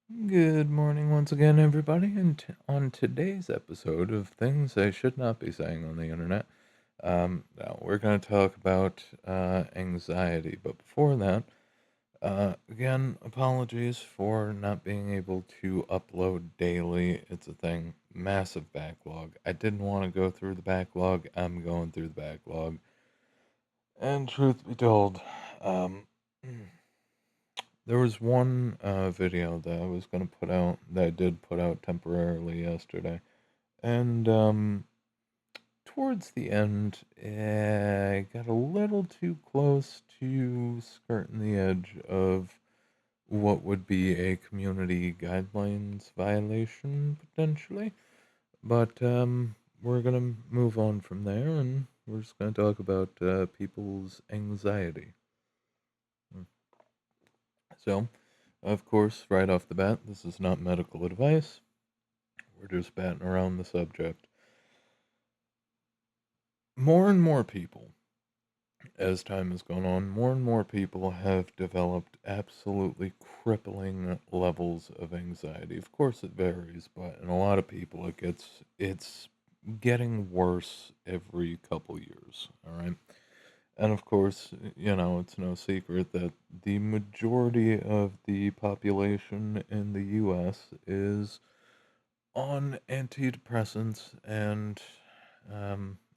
Good morning once again, everybody. And on today's episode of Things I Should Not Be Saying on the Internet, now we're going to talk about anxiety. But before that, again, apologies for not being able to upload daily. It's a thing, massive backlog. I didn't want to go through the backlog. I'm going through the backlog. And truth be told, um, there was one video that I was going to put out that I did put out temporarily yesterday. And towards the end, I got a little too close to skirting the edge of what would be a community guidelines violation potentially. But we're going to move on from there and we're just going to talk about people's anxiety. So, of course, right off the bat, this is not medical advice. We're just batting around the subject. More and more people, as time has gone on, more and more people have developed absolutely crippling levels of anxiety. Of course, it varies, but in a lot of people, it's getting worse every couple years. All right. And of course, it's no secret that the majority of the population in the US is on antidepressants and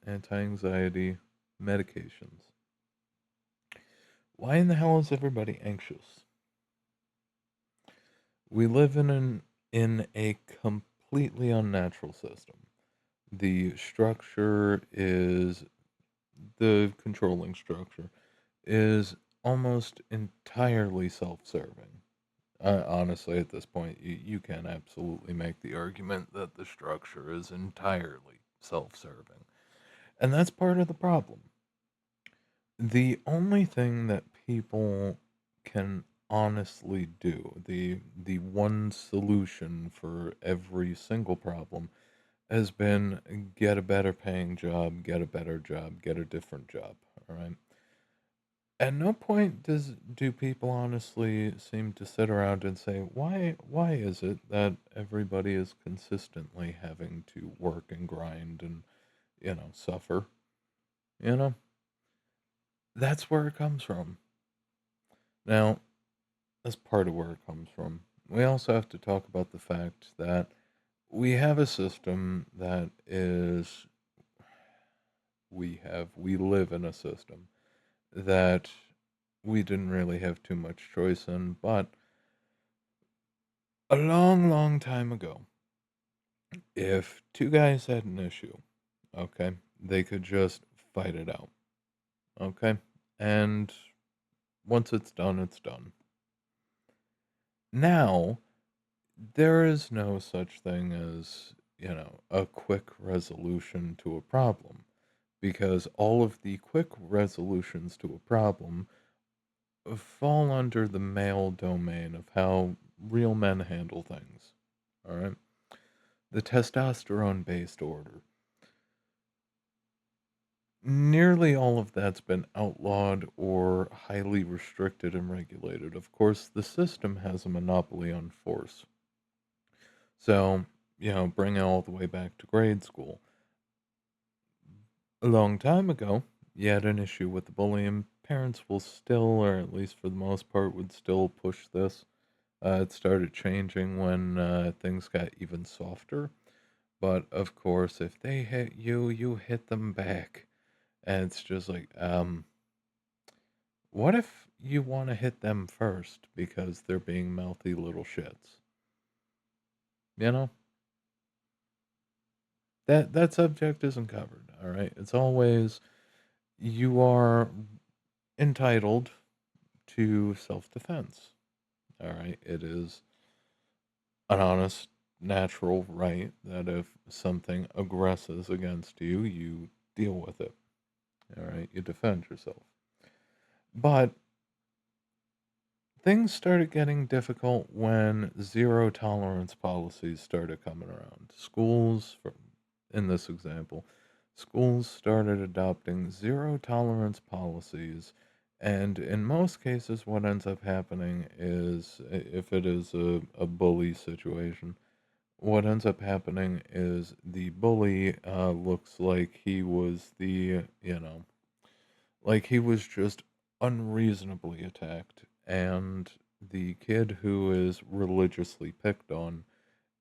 anti anxiety medications. Why in the hell is everybody anxious? We live in a completely unnatural system. The structure is the controlling structure is almost entirely self-serving. Honestly, at this point, you can absolutely make the argument that the structure is entirely self-serving. And that's part of the problem. The only thing that people can honestly do, the one solution for every single problem has been get a better paying job, get a better job, get a different job, all right? At no point do people honestly seem to sit around and say, why is it that everybody is consistently having to work and grind and, suffer? You know? That's where it comes from. Now, that's part of where it comes from. We also have to talk about the fact that we have a system that is we live in a system that we didn't really have too much choice in, but a long, long time ago, if two guys had an issue, okay, they could just fight it out, okay? And once it's done, it's done. Now, there is no such thing as, a quick resolution to a problem because all of the quick resolutions to a problem fall under the male domain of how real men handle things. All right? The testosterone based order. Nearly all of that's been outlawed or highly restricted and regulated. Of course, the system has a monopoly on force. So, bring it all the way back to grade school. A long time ago, you had an issue with the bullying. Parents will still, or at least for the most part, would still push this. It started changing when things got even softer. But of course, if they hit you, you hit them back. And it's just like, what if you want to hit them first because they're being mouthy little shits? You know? That subject isn't covered, all right? It's always you are entitled to self-defense. All right? It is an honest natural right that if something aggresses against you, you deal with it. All right? You defend yourself. But things started getting difficult when zero tolerance policies started coming around. In this example, schools started adopting zero tolerance policies, And in most cases, what ends up happening is, if it is a bully situation, what ends up happening is the bully looks like he was like he was just unreasonably attacked, and the kid who is religiously picked on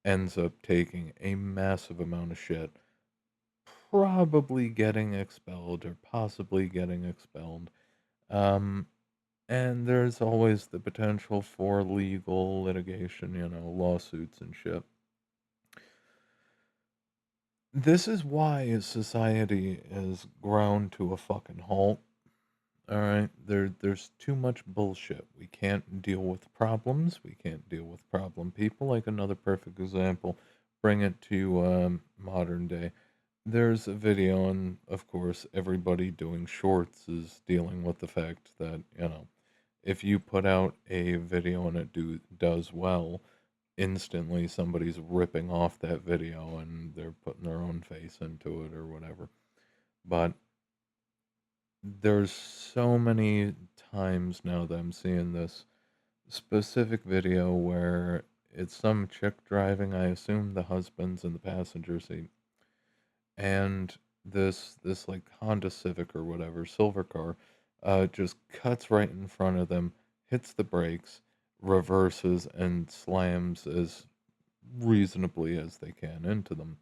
ends up taking a massive amount of shit, probably getting expelled or possibly getting expelled. Um, and there's always the potential for legal litigation, lawsuits and shit. This is why society is ground to a fucking halt. All right, there's too much bullshit. We can't deal with problems. We can't deal with problem people. Like another perfect example, bring it to modern day. There's a video, and of course, everybody doing shorts is dealing with the fact that if you put out a video and it does well, instantly somebody's ripping off that video and they're putting their own face into it or whatever. But there's so many times now that I'm seeing this specific video where it's some chick driving, I assume the husband's in the passenger seat, and this like Honda Civic or whatever, silver car, just cuts right in front of them, hits the brakes, reverses and slams as reasonably as they can into them.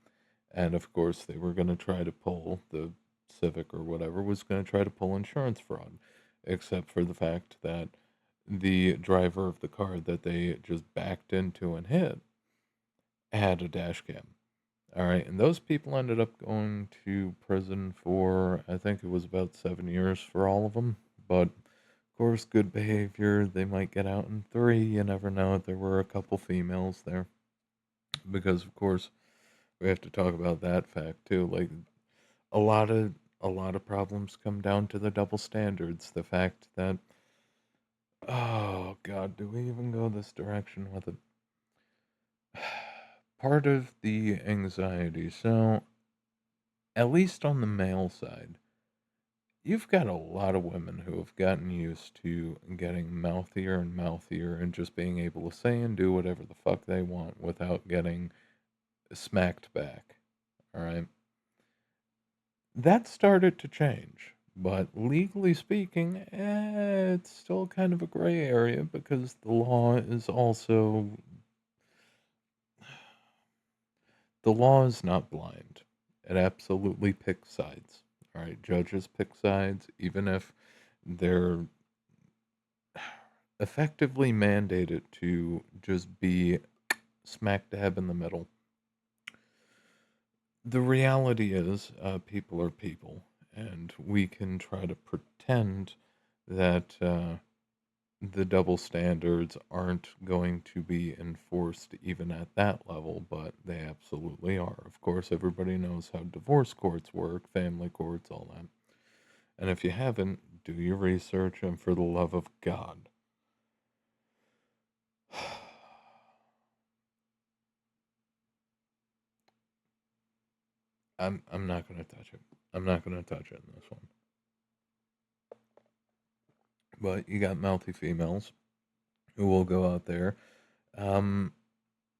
And of course, they were going to try to pull the Civic or whatever was going to try to pull insurance fraud, except for the fact that the driver of the car that they just backed into and hit had a dash cam. All right, and those people ended up going to prison for, I think it was about 7 years for all of them. But of course, good behavior, they might get out in 3. You never know. There were a couple females there because, of course, we have to talk about that fact too. Like a lot of a lot of problems come down to the double standards. The fact that, oh God, do we even go this direction with it? Part of the anxiety. So at least on the male side, you've got a lot of women who have gotten used to getting mouthier and mouthier and just being able to say and do whatever the fuck they want without getting smacked back. All right. That started to change, but legally speaking, it's still kind of a gray area because the law is not blind. It absolutely picks sides. All right, judges pick sides, even if they're effectively mandated to just be smack dab in the middle. The reality is, people are people, and we can try to pretend that the double standards aren't going to be enforced even at that level, but they absolutely are. Of course, everybody knows how divorce courts work, family courts, all that. And if you haven't, do your research, and for the love of God. I'm not gonna touch it. I'm not gonna touch it in this one. But you got mouthy females who will go out there. Um,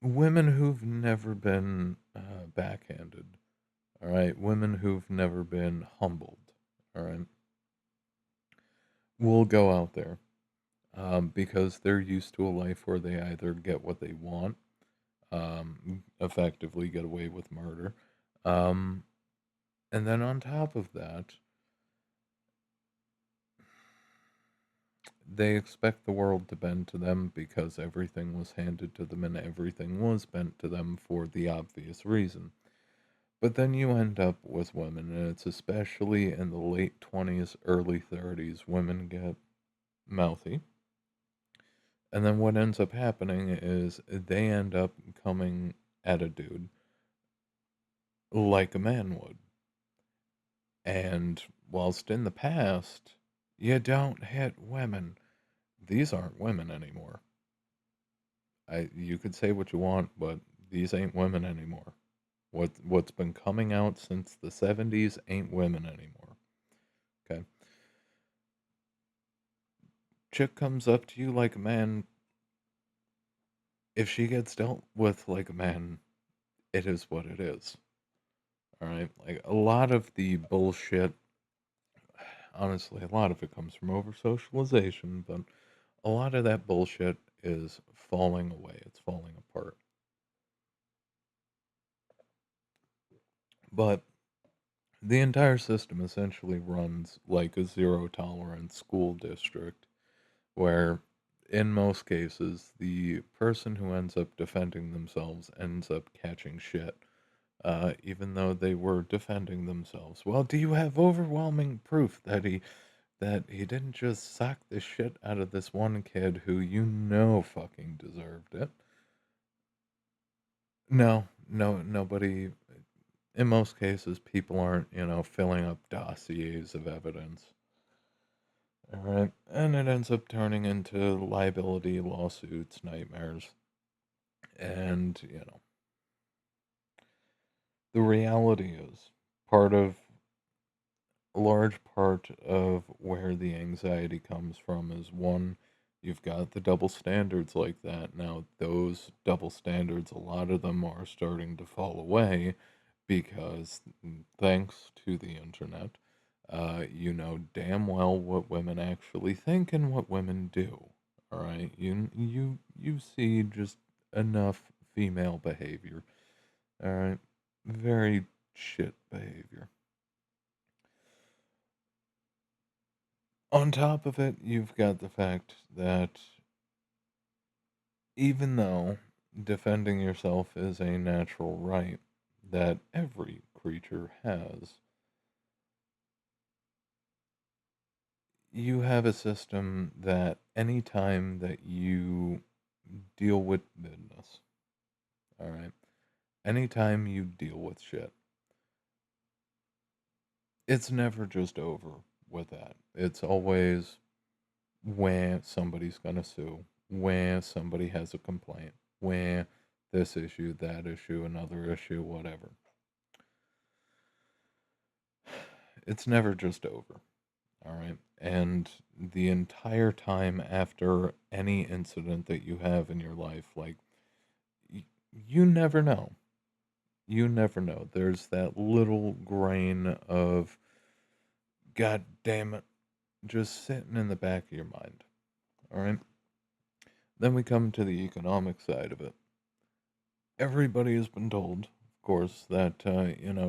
Women who've never been backhanded. All right, women who've never been humbled. All right, will go out there because they're used to a life where they either get what they want, effectively get away with murder, um, and then on top of that, they expect the world to bend to them because everything was handed to them and everything was bent to them for the obvious reason. But then you end up with women, and it's especially in the late 20s, early 30s, women get mouthy. And then what ends up happening is they end up coming at a dude like a man would. And whilst in the past, you don't hit women, these aren't women anymore. You could say what you want, but these ain't women anymore. What's been coming out since the 70s ain't women anymore. Okay. Chick comes up to you like a man. If she gets dealt with like a man, it is what it is. All right. Like a lot of the bullshit, honestly, a lot of it comes from over socialization, but a lot of that bullshit is falling away. It's falling apart. But the entire system essentially runs like a zero tolerance school district where, in most cases, the person who ends up defending themselves ends up catching shit, even though they were defending themselves. Well, do you have overwhelming proof that he didn't just sock the shit out of this one kid who you know fucking deserved it? No, no, nobody. In most cases, people aren't, filling up dossiers of evidence. All right. And it ends up turning into liability lawsuits, nightmares. And, the reality is part of a large part of where the anxiety comes from is one, you've got the double standards like that. Now, those double standards, a lot of them are starting to fall away because thanks to the internet, you know damn well what women actually think and what women do. All right, you see just enough female behavior. All right, very shit behavior. On top of it, you've got the fact that even though defending yourself is a natural right that every creature has, you have a system that anytime that you deal with business, all right, anytime you deal with shit, it's never just over with that. It's always where somebody's gonna sue, where somebody has a complaint, where this issue, that issue, another issue, whatever. It's never just over, all right? And the entire time after any incident that you have in your life, like, y- you never know. You never know. There's that little grain of, God damn it, just sitting in the back of your mind, all right? Then we come to the economic side of it. Everybody has been told, of course, that,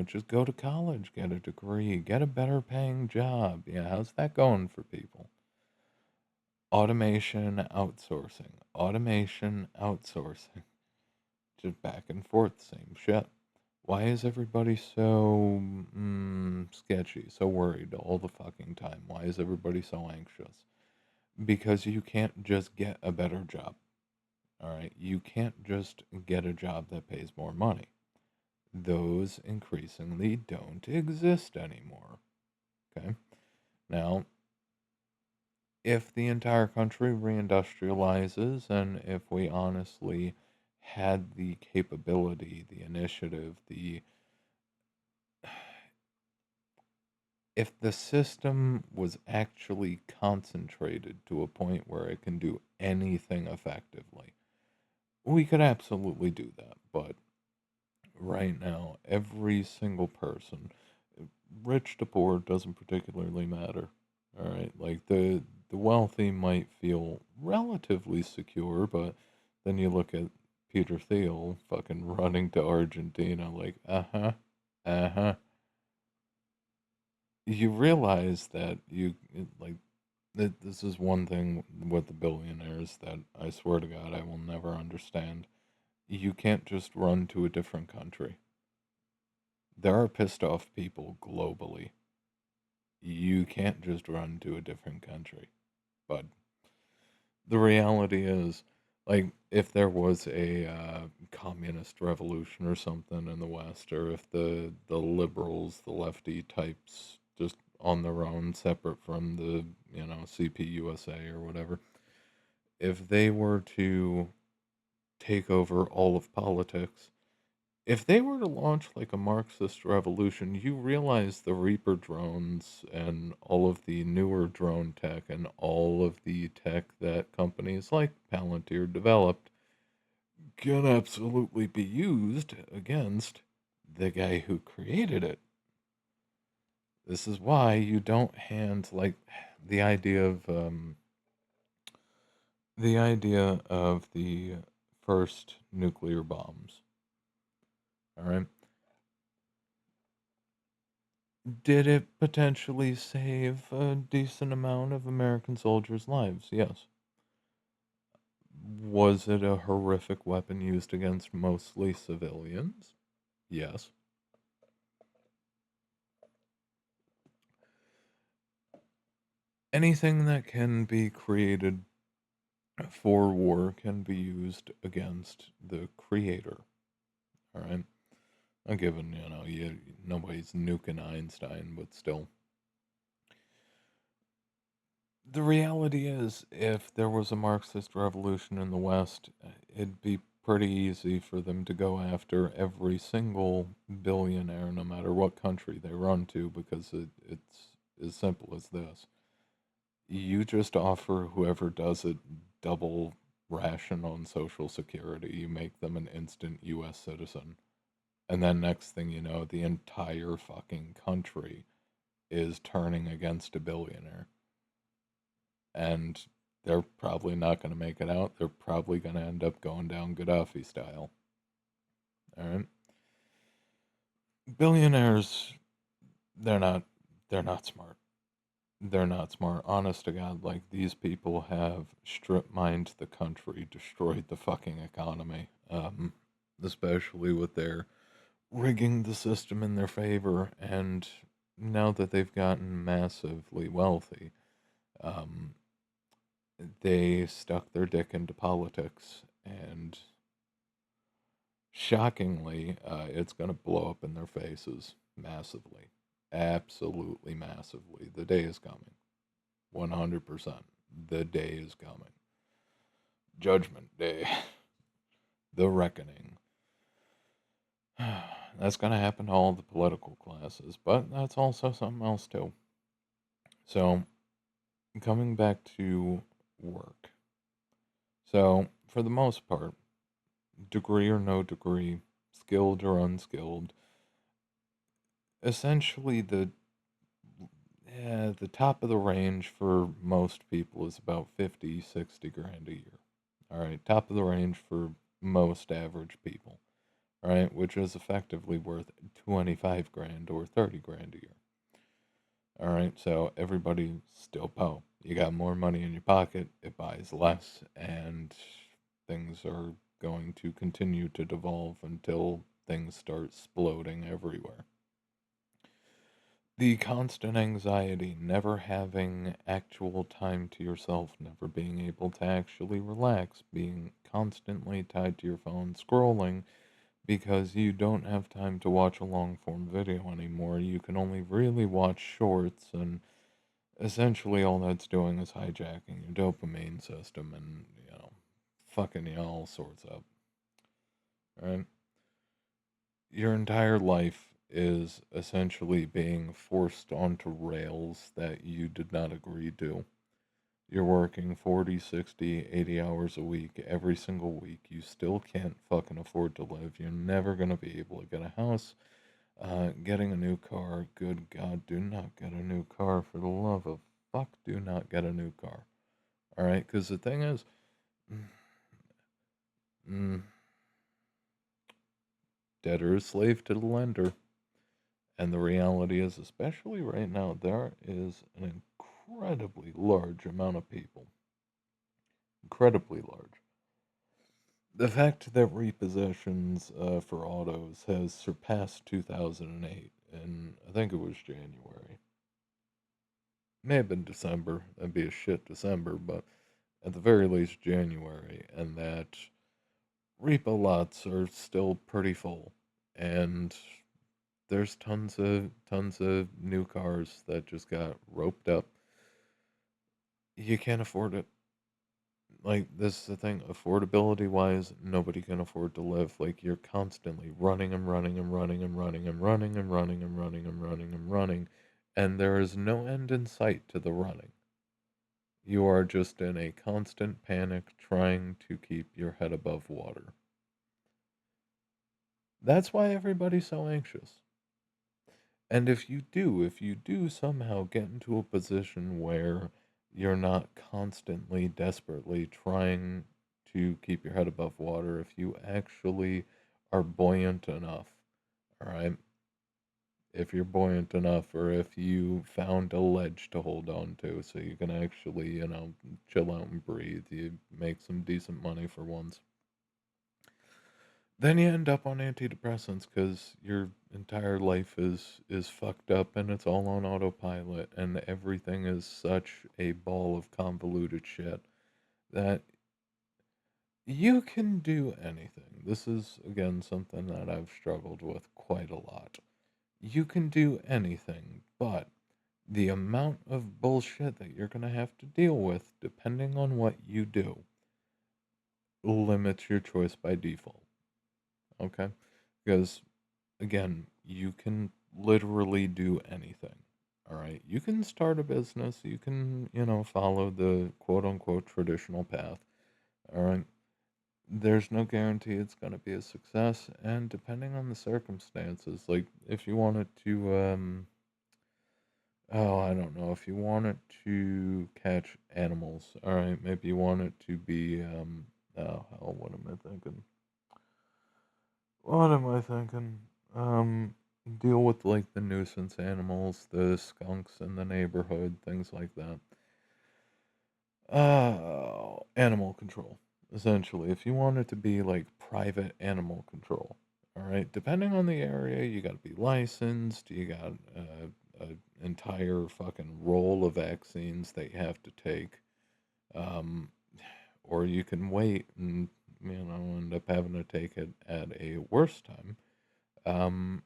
just go to college, get a degree, get a better paying job. Yeah, how's that going for people? Automation, outsourcing. Automation, outsourcing. Just back and forth, same shit. Why is everybody so sketchy, so worried all the fucking time? Why is everybody so anxious? Because you can't just get a better job. All right, you can't just get a job that pays more money. Those increasingly don't exist anymore. Okay. Now, if the entire country reindustrializes and if we honestly had the capability, the initiative, if the system was actually concentrated to a point where it can do anything effectively, we could absolutely do that. But right now, every single person, rich to poor, doesn't particularly matter. All right, like the wealthy might feel relatively secure, but then you look at Peter Thiel fucking running to Argentina, like, uh-huh, uh-huh. You realize that this is one thing with the billionaires that I swear to God I will never understand. You can't just run to a different country. There are pissed off people globally. You can't just run to a different country. But the reality is, like, if there was a communist revolution or something in the West, or if the liberals, the lefty types, just on their own, separate from the CPUSA or whatever, if they were to take over all of politics, If they were to launch like a Marxist revolution, you realize the Reaper drones and all of the newer drone tech and all of the tech that companies like Palantir developed can absolutely be used against the guy who created it. This is why you don't hand like the idea of the first nuclear bombs. All right. Did it potentially save a decent amount of American soldiers' lives? Yes. Was it a horrific weapon used against mostly civilians? Yes. Anything that can be created for war can be used against the creator. All right. I'm given, nobody's nuking Einstein, but still. The reality is, if there was a Marxist revolution in the West, it'd be pretty easy for them to go after every single billionaire, no matter what country they run to, because it's as simple as this. You just offer whoever does it double ration on Social Security, you make them an instant US citizen. And then next thing you know, the entire fucking country is turning against a billionaire. And they're probably not going to make it out. They're probably going to end up going down Gaddafi style. All right. Billionaires, they're not they're not smart. They're not smart. Honest to God, like these people have strip mined the country, destroyed the fucking economy. Especially with their rigging the system in their favor, and now that they've gotten massively wealthy, um, they stuck their dick into politics, and shockingly, it's going to blow up in their faces massively. Absolutely massively. The day is coming. 100%. The day is coming. Judgment Day. The reckoning. That's going to happen to all the political classes, but that's also something else, too. So, coming back to work. So, for the most part, degree or no degree, skilled or unskilled, essentially the top of the range for most people is about 50, 60 grand a year. All right, top of the range for most average people. All right, which is effectively worth 25 grand or 30 grand a year. All right, so everybody still po. You got more money in your pocket, it buys less, and things are going to continue to devolve until things start exploding everywhere. The constant anxiety, never having actual time to yourself, never being able to actually relax, being constantly tied to your phone, scrolling because you don't have time to watch a long form video anymore. You can only really watch shorts, and essentially all that's doing is hijacking your dopamine system and, fucking you all sorts up. Right? Your entire life is essentially being forced onto rails that you did not agree to. You're working 40, 60, 80 hours a week every single week. You still can't fucking afford to live. You're never going to be able to get a house. Getting a new car, good God, do not get a new car. For the love of fuck, do not get a new car. All right? Because the thing is, mm, debtor is slave to the lender. And the reality is, especially right now, there is an incredibly large amount of people. Incredibly large. The fact that repossessions for autos has surpassed 2008, and I think it was January. May have been December. That'd be a shit December, but at the very least January, and that repo lots are still pretty full, and there's tons of new cars that just got roped up. You can't afford it. like this is the thing, affordability wise, nobody can afford to live. Like you're constantly running and running and running and running and running and running and running and running and running, and there is no end in sight to the running. You are just in a constant panic trying to keep your head above water. That's why everybody's so anxious. And if you do somehow get into a position where you're not constantly, desperately trying to keep your head above water, if you actually are buoyant enough, all right? If you're buoyant enough, or if you found a ledge to hold on to so you can actually, chill out and breathe, you make some decent money for once. Then you end up on antidepressants because your entire life is fucked up and it's all on autopilot and everything is such a ball of convoluted shit that you can do anything. This is again something that I've struggled with quite a lot. You can do anything, but the amount of bullshit that you're going to have to deal with depending on what you do limits your choice by default. Okay? Because again, you can literally do anything. All right. You can start a business. You can, follow the quote unquote traditional path. All right. There's no guarantee it's going to be a success. And depending on the circumstances, like if you wanted to, I don't know, if you wanted to catch animals, all right, maybe you want it to be, oh, hell, what am I thinking? What am I thinking? Um, Deal with like the nuisance animals, the skunks in the neighborhood, things like that. Animal control, essentially. If you want it to be like private animal control, all right. Depending on the area, you got to be licensed. You got an entire fucking roll of vaccines that you have to take. Um, or you can wait and end up having to take it at a worse time. Um,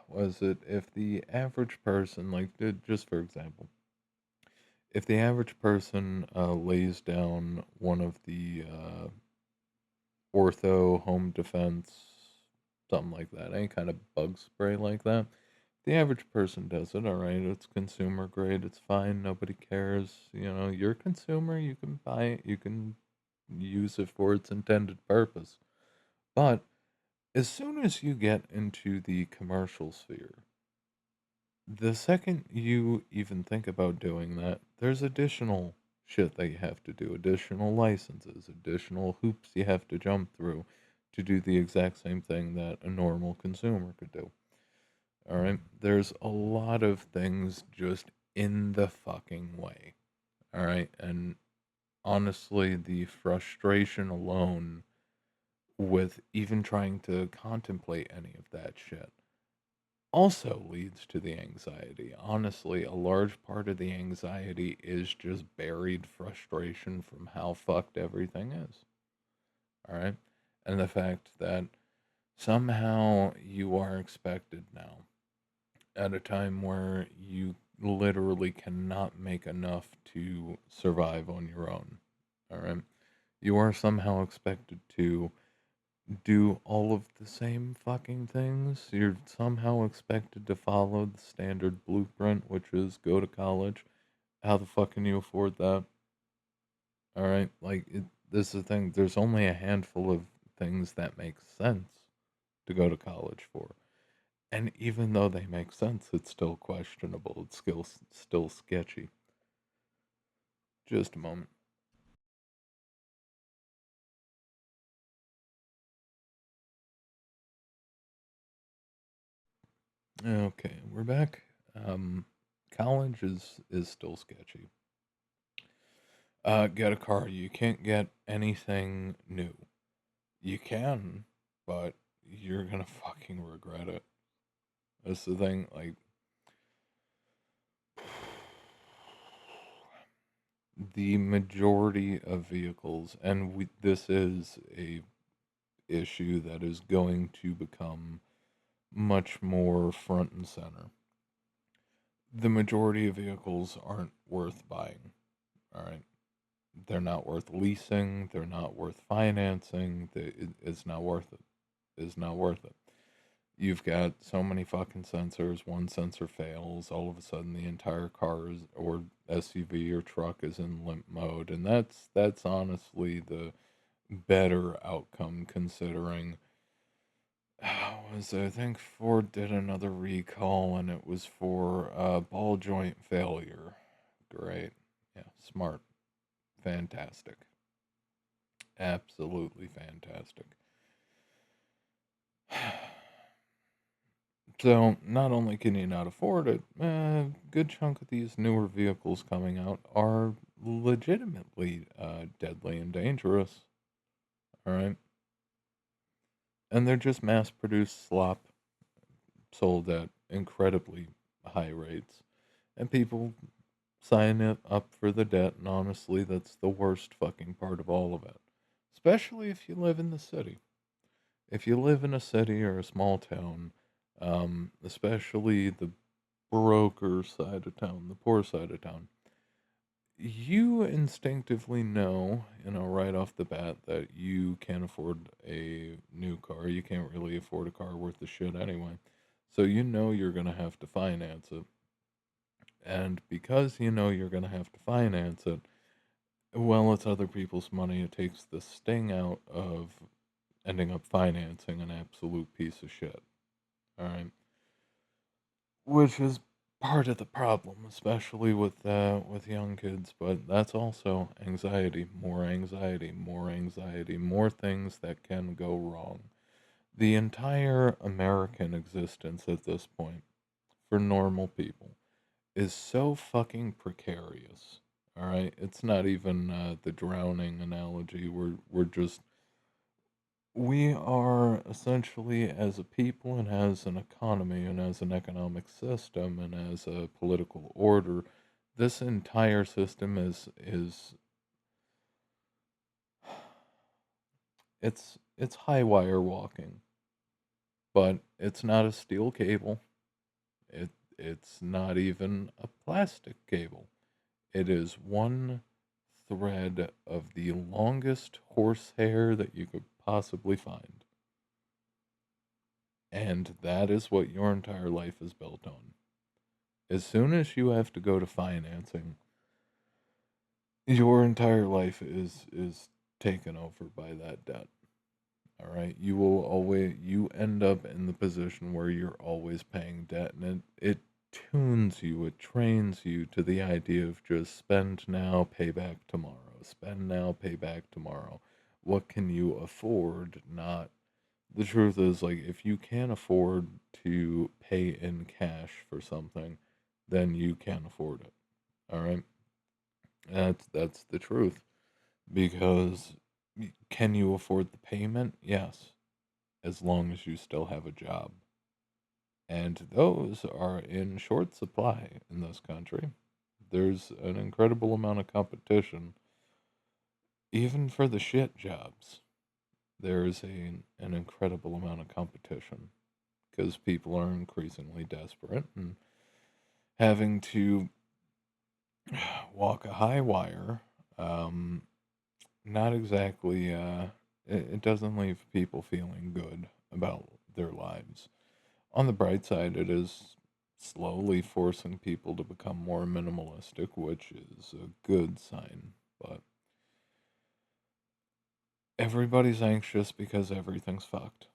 was it if the average person, like just for example, if the average person lays down one of the ortho home defense, something like that, any kind of bug spray like that, the average person does it. All right, it's consumer grade, it's fine, nobody cares. You're a consumer, you can buy it, you can use it for its intended purpose. But as soon as you get into the commercial sphere, the second you even think about doing that, there's additional shit that you have to do, additional licenses, additional hoops you have to jump through to do the exact same thing that a normal consumer could do. All right? There's a lot of things just in the fucking way. All right? And honestly, the frustration alone with even trying to contemplate any of that shit also leads to the anxiety. Honestly, a large part of the anxiety is just buried frustration from how fucked everything is. All right? And the fact that somehow you are expected now at a time where you literally cannot make enough to survive on your own. All right? You are somehow expected to do all of the same fucking things. You're somehow expected to follow the standard blueprint, which is go to college. How the fuck can you afford that? All right, this is the thing. There's only a handful of things that make sense to go to college for, and even though they make sense, it's still questionable. It's still sketchy. Just a moment. Okay, we're back. Um, College is still sketchy. Get a car. You can't get anything new. You can, but you're gonna fucking regret it. That's the thing. Like, the majority of vehicles, and this is a issue that is going to become much more front and center. The majority of vehicles aren't worth buying. All right. They're not worth leasing. They're not worth financing. It's not worth it. It's not worth it. You've got so many fucking sensors. One sensor fails, all of a sudden the entire car is, or SUV or truck is in limp mode, and that's honestly the better outcome considering. Was I think Ford did another recall and it was for ball joint failure. Great. Yeah, smart. Fantastic. Absolutely fantastic. So, not only can you not afford it, a good chunk of these newer vehicles coming out are legitimately deadly and dangerous. All right. And they're just mass produced slop sold at incredibly high rates. And people sign it up for the debt, and honestly, that's the worst fucking part of all of it. Especially if you live in the city. If you live in a city or a small town, especially the broker side of town, the poor side of town, you instinctively know, right off the bat that you can't afford a new car. You can't really afford a car worth the shit anyway. So you know you're going to have to finance it. And because you know you're going to have to finance it, well, it's other people's money. It takes the sting out of ending up financing an absolute piece of shit. All right. Which is part of the problem, especially with young kids. But that's also anxiety, more anxiety, more things that can go wrong. The entire American existence at this point, for normal people, is so fucking precarious. All right, it's not even the drowning analogy. We are essentially, as a people and as an economy and as an economic system and as a political order, this entire system is it's high wire walking, but it's not a steel cable. It's not even a plastic cable. It is one thread of the longest horsehair that you could possibly find. And that is what your entire life is built on. As soon as you have to go to financing, your entire life is taken over by that debt. All right, you end up in the position where you're always paying debt, and it tunes you, it trains you to the idea of just spend now, pay back tomorrow. Spend now, pay back tomorrow. What can you afford? Not the truth is, like, if you can't afford to pay in cash for something, then you can't afford it. All right, that's the truth. Because can you afford the payment? Yes, as long as you still have a job, and those are in short supply in this country. There's an incredible amount of competition, even for the shit jobs. There is an incredible amount of competition because people are increasingly desperate and having to walk a high wire. Um, Not exactly. It doesn't leave people feeling good about their lives. On the bright side, it is slowly forcing people to become more minimalistic, which is a good sign. But everybody's anxious because everything's fucked.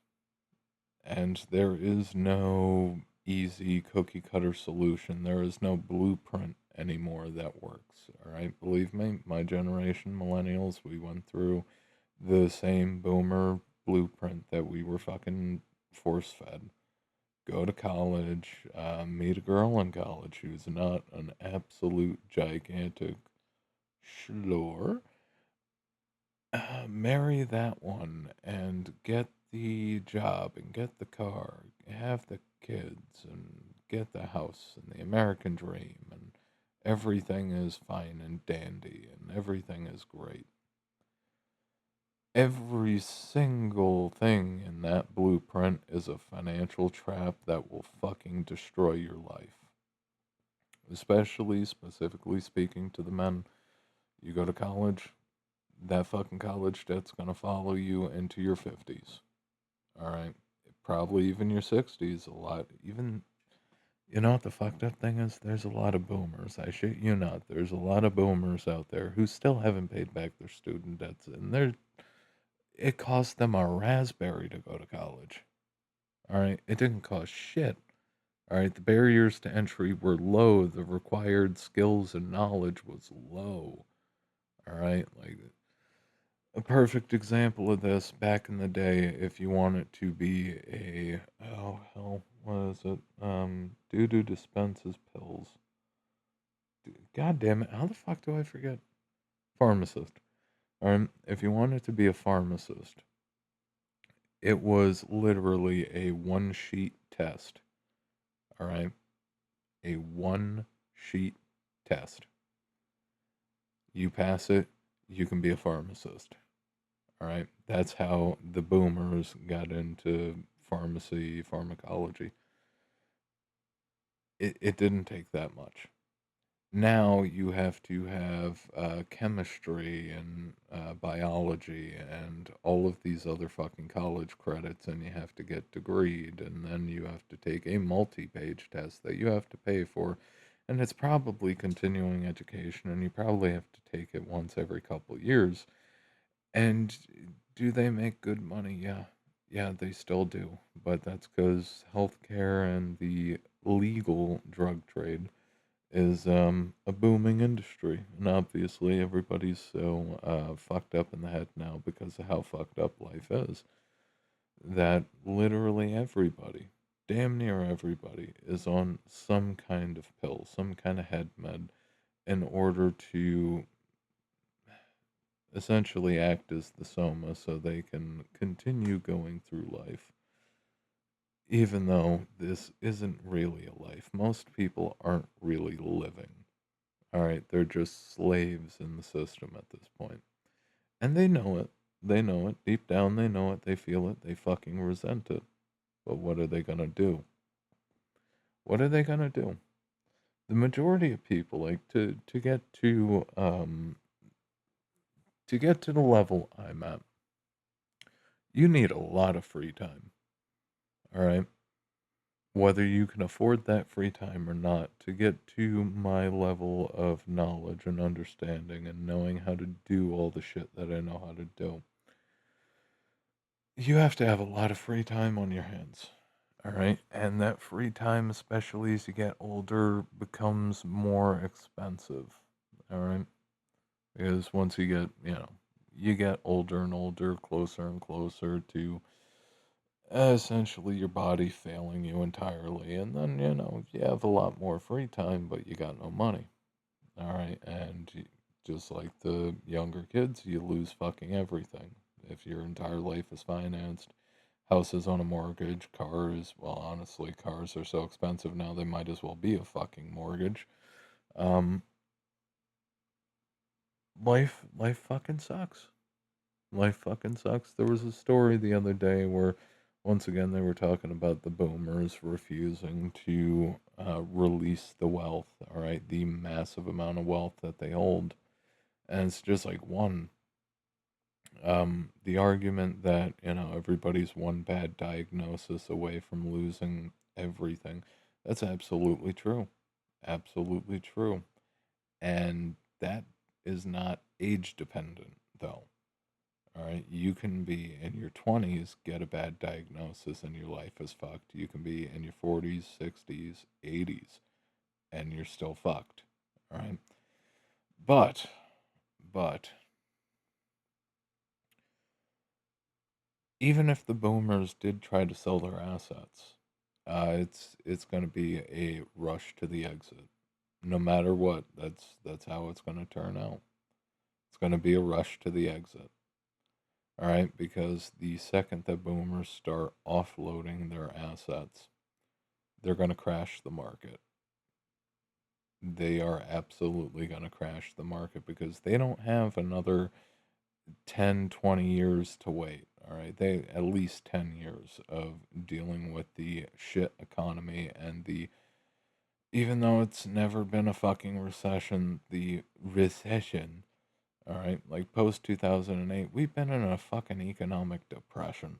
And there is no easy cookie cutter solution. There is no blueprint anymore that works. All right, believe me, my generation, millennials, we went through the same boomer blueprint that we were fucking force fed. Go to college, meet a girl in college who's not an absolute gigantic schlor, marry that one and get the job and get the car, have the kids and get the house and the American dream, and everything is fine and dandy and everything is great. Every single thing in that blueprint is a financial trap that will fucking destroy your life. Especially, specifically speaking to the men, You go to college, that fucking college debt's gonna follow you into your 50s. All right. Probably even your 60s. A lot. Even, you know what the fucked up thing is? There's a lot of boomers. I shit you not. There's a lot of boomers out there who still haven't paid back their student debts. And it cost them a raspberry to go to college. All right. It didn't cost shit. All right. The barriers to entry were low. The required skills and knowledge was low. All right. Like, a perfect example of this back in the day, if you want it to be a, oh hell, what is it? Doo dispenses pills. God damn it, how the fuck do I forget? Pharmacist. If you want it to be a pharmacist, it was literally a one sheet test. Alright? A one sheet test. You pass it, you can be a pharmacist. All right. That's how the boomers got into pharmacy, pharmacology. It didn't take that much. Now you have to have chemistry and biology and all of these other fucking college credits, and you have to get degreed, and then you have to take a multi page test that you have to pay for. And it's probably continuing education, and you probably have to take it once every couple years. And do they make good money? Yeah. Yeah, they still do. But that's because healthcare and the legal drug trade is a booming industry. And obviously, everybody's so fucked up in the head now because of how fucked up life is that literally everybody, damn near everybody, is on some kind of pill, some kind of head med in order to essentially act as the soma so they can continue going through life. Even though this isn't really a life, most people aren't really living. All right, they're just slaves in the system at this point. And they know it. They know it. Deep down, they know it. They feel it. They fucking resent it. But what are they going to do? What are they going to do? The majority of people, like, to get to the level I'm at, you need a lot of free time. All right. Whether you can afford that free time or not, to get to my level of knowledge and understanding and knowing how to do all the shit that I know how to do, you have to have a lot of free time on your hands. All right. And that free time, especially as you get older, becomes more expensive. All right. Because once you get, you get older and older, closer and closer to essentially your body failing you entirely. And then, you have a lot more free time, but you got no money. All right. And just like the younger kids, you lose fucking everything. If your entire life is financed, houses on a mortgage, cars, well, honestly, cars are so expensive now, they might as well be a fucking mortgage. Um, life fucking sucks. Life fucking sucks. There was a story the other day where, once again, they were talking about the boomers refusing to release the wealth, all right, the massive amount of wealth that they hold. And it's just like the argument that, everybody's one bad diagnosis away from losing everything. That's absolutely true. Absolutely true. And that is not age dependent, though. All right, you can be in your 20s, get a bad diagnosis, and your life is fucked. You can be in your 40s, 60s, 80s, and you're still fucked. All right, but, but, even if the boomers did try to sell their assets, it's going to be a rush to the exit. No matter what, that's how it's going to turn out. It's going to be a rush to the exit. All right, because the second that boomers start offloading their assets, they're going to crash the market. They are absolutely going to crash the market because they don't have another 10, 20 years to wait. All right, they at least 10 years of dealing with the shit economy and the, even though it's never been a fucking recession, the recession. All right, like post 2008, we've been in a fucking economic depression.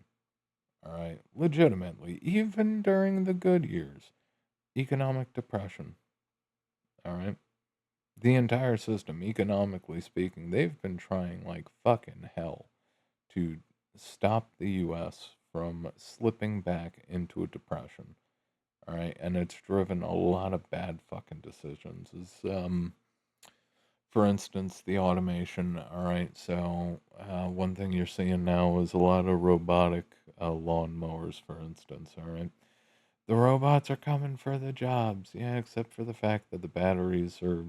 All right, legitimately, even during the good years, economic depression. All right, the entire system, economically speaking, they've been trying like fucking hell to stop the US from slipping back into a depression. All right, and it's driven a lot of bad fucking decisions. For instance, the automation. All right, so one thing you're seeing now is a lot of robotic lawn mowers, for instance. All right, the robots are coming for the jobs. Yeah, except for the fact that the batteries are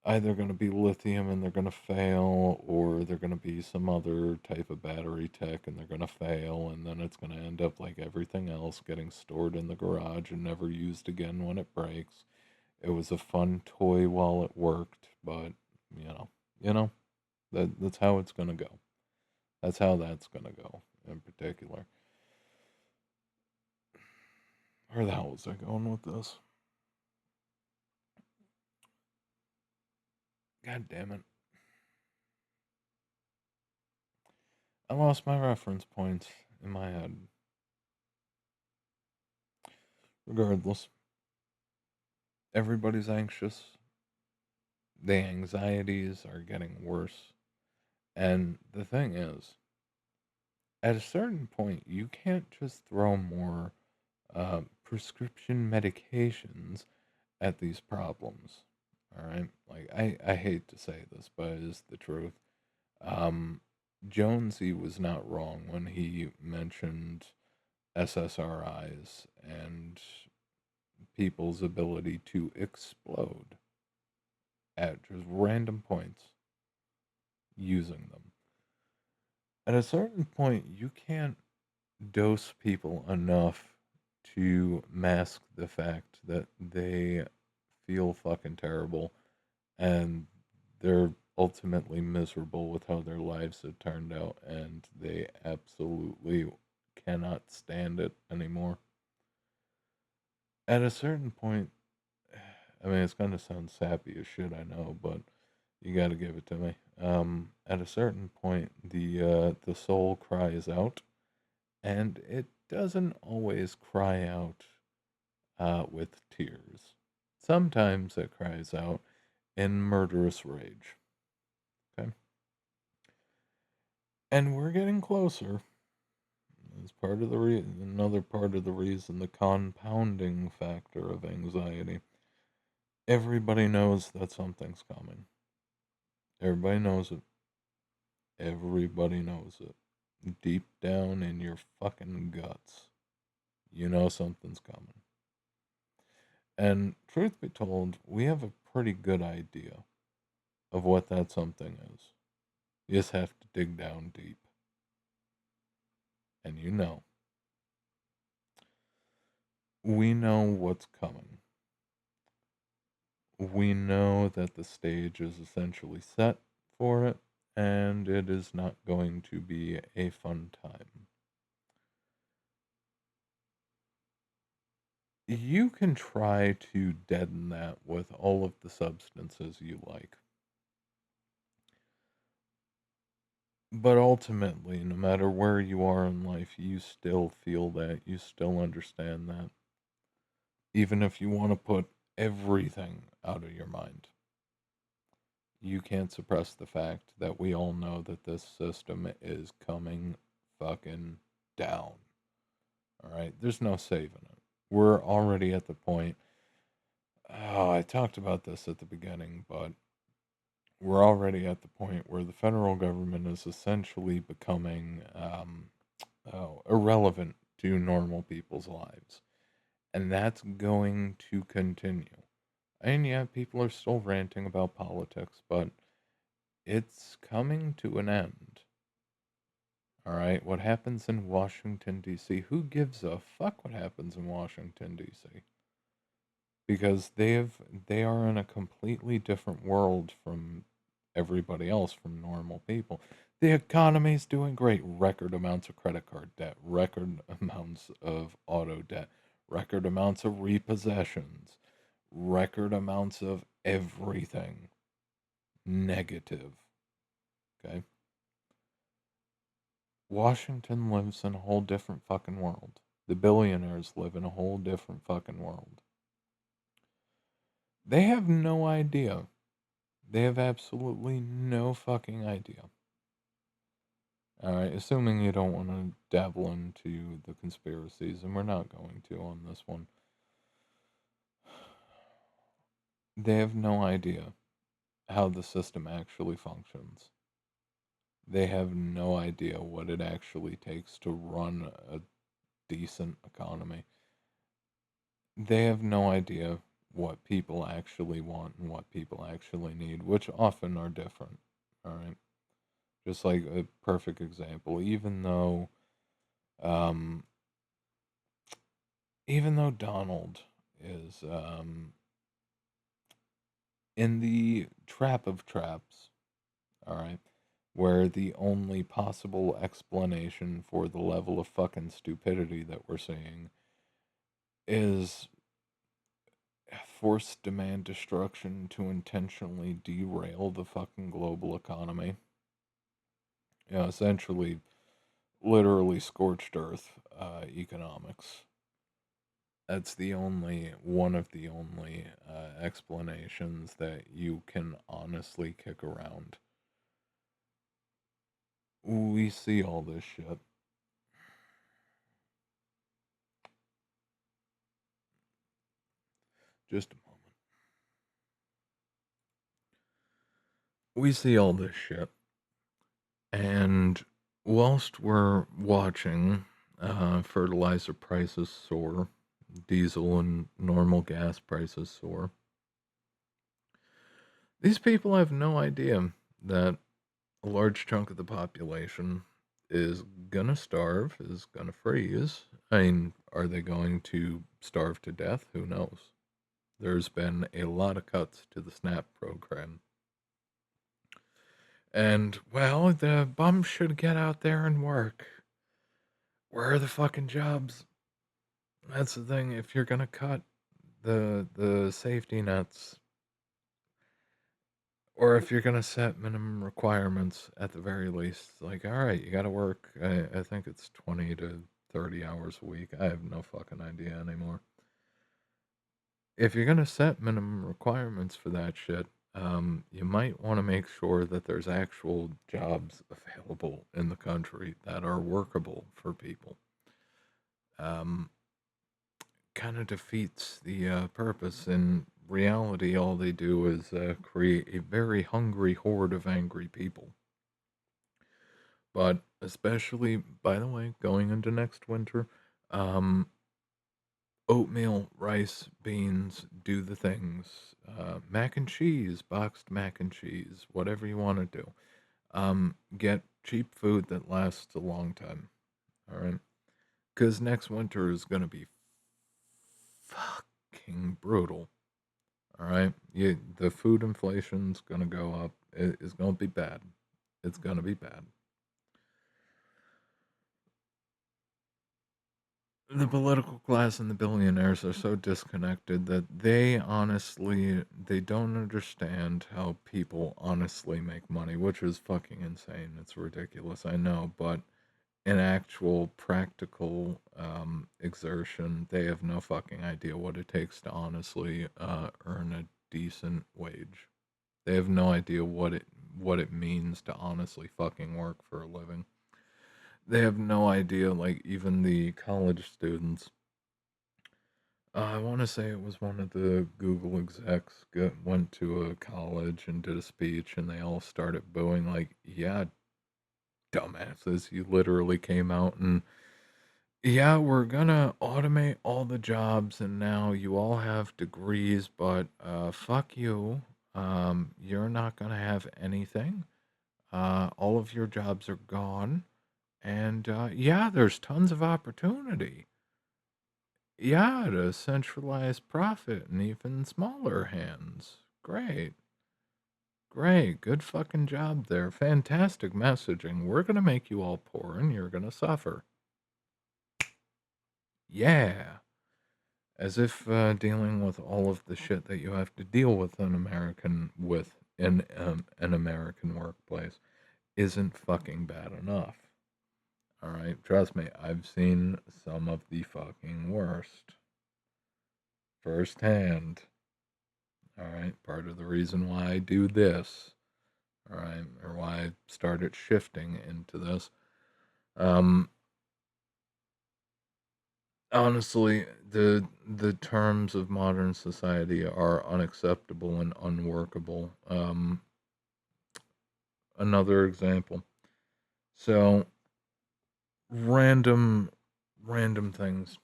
either going to be lithium and they're going to fail, or they're going to be some other type of battery tech and they're going to fail, and then it's going to end up like everything else, getting stored in the garage and never used again when it breaks. It was a fun toy while it worked, but you know, you know, that's how it's going to go. That's how that's going to go in particular. Where the hell was I going with this? God damn it. I lost my reference points in my head. Regardless, everybody's anxious. The anxieties are getting worse. And the thing is, at a certain point, you can't just throw more prescription medications at these problems. All right? Like, I hate to say this, but it is the truth. Um, Jonesy was not wrong when he mentioned SSRIs and people's ability to explode at just random points using them. At a certain point, you can't dose people enough to mask the fact that they feel fucking terrible and they're ultimately miserable with how their lives have turned out and they absolutely cannot stand it anymore. At a certain point, I mean, it's gonna sound sappy as shit, I know, but you gotta give it to me. At a certain point, the soul cries out, and it doesn't always cry out with tears. Sometimes it cries out in murderous rage. Okay, and we're getting closer. As part of the another part of the reason, the compounding factor of anxiety. Everybody knows that something's coming. Everybody knows it. Everybody knows it. Deep down in your fucking guts, you know something's coming. And truth be told, we have a pretty good idea of what that something is. You just have to dig down deep. And you know, we know what's coming. We know that the stage is essentially set for it, and it is not going to be a fun time. You can try to deaden that with all of the substances you like. But ultimately, no matter where you are in life, you still feel that. You still understand that. Even if you want to put everything out of your mind, you can't suppress the fact that we all know that this system is coming fucking down. All right? There's no saving it. We're already at the point. Oh, I talked about this at the beginning, but we're already at the point where the federal government is essentially becoming irrelevant to normal people's lives. And that's going to continue. And yeah, people are still ranting about politics, but it's coming to an end. All right, what happens in Washington, D.C.? Who gives a fuck what happens in Washington, D.C.? Because they are in a completely different world from everybody else, from normal people. The economy's doing great. Record amounts of credit card debt, record amounts of auto debt, record amounts of repossessions, record amounts of everything negative. okay? Washington lives in a whole different fucking world. The billionaires live in a whole different fucking world. They have no idea. They have absolutely no fucking idea. Alright, assuming you don't want to dabble into the conspiracies, and we're not going to on this one. They have no idea how the system actually functions. They have no idea what it actually takes to run a decent economy. They have no idea what people actually want and what people actually need, which often are different. Alright? Just like a perfect example, um, even though Donald is in the trap of traps, all right, where the only possible explanation for the level of fucking stupidity that we're seeing is forced demand destruction to intentionally derail the fucking global economy. You know, essentially, literally scorched earth economics. That's the only one of the only explanations that you can honestly kick around. We see all this shit. Just a moment. We see all this shit. And whilst we're watching fertilizer prices soar, diesel and normal gas prices soar, these people have no idea that a large chunk of the population is gonna starve, is gonna freeze. I mean, are they going to starve to death? Who knows? There's been a lot of cuts to the SNAP program. And, well, the bums should get out there and work. Where are the fucking jobs? That's the thing. If you're gonna cut the safety nets, or if you're gonna set minimum requirements at the very least, like, all right, you gotta work. I think it's 20 to 30 hours a week. I have no fucking idea anymore. If you're gonna set minimum requirements for that shit, you might want to make sure that there's actual jobs available in the country that are workable for people. Um, Kind of defeats the purpose. In reality, all they do is create a very hungry horde of angry people. But especially, by the way, going into next winter, um, oatmeal, rice, beans, do the things. Mac and cheese, boxed mac and cheese, whatever you want to do. Get cheap food that lasts a long time. All right, because next winter is gonna be fucking brutal. All right, the food inflation's gonna go up. It's gonna be bad. It's gonna be bad. The political class and the billionaires are so disconnected that they don't understand how people honestly make money, which is fucking insane. It's ridiculous, I know, but in actual practical exertion, they have no fucking idea what it takes to honestly earn a decent wage. They have no idea what it means to honestly fucking work for a living. They have no idea, like, even the college students. I want to say it was one of the Google execs went to a college and did a speech, and they all started booing, like, yeah, dumbasses. You literally came out and, yeah, we're gonna automate all the jobs, and now you all have degrees, but fuck you. You're not gonna have anything. All of your jobs are gone. And yeah, there's tons of opportunity. Yeah, to centralize profit in even smaller hands. Great. Great. Good fucking job there. Fantastic messaging. We're going to make you all poor and you're going to suffer. Yeah. As if dealing with all of the shit that you have to deal with in an American workplace isn't fucking bad enough. All right, trust me, I've seen some of the fucking worst firsthand. All right, part of the reason why I do this, all right, or why I started shifting into this. Um, Honestly, the terms of modern society are unacceptable and unworkable. Another example. So random random things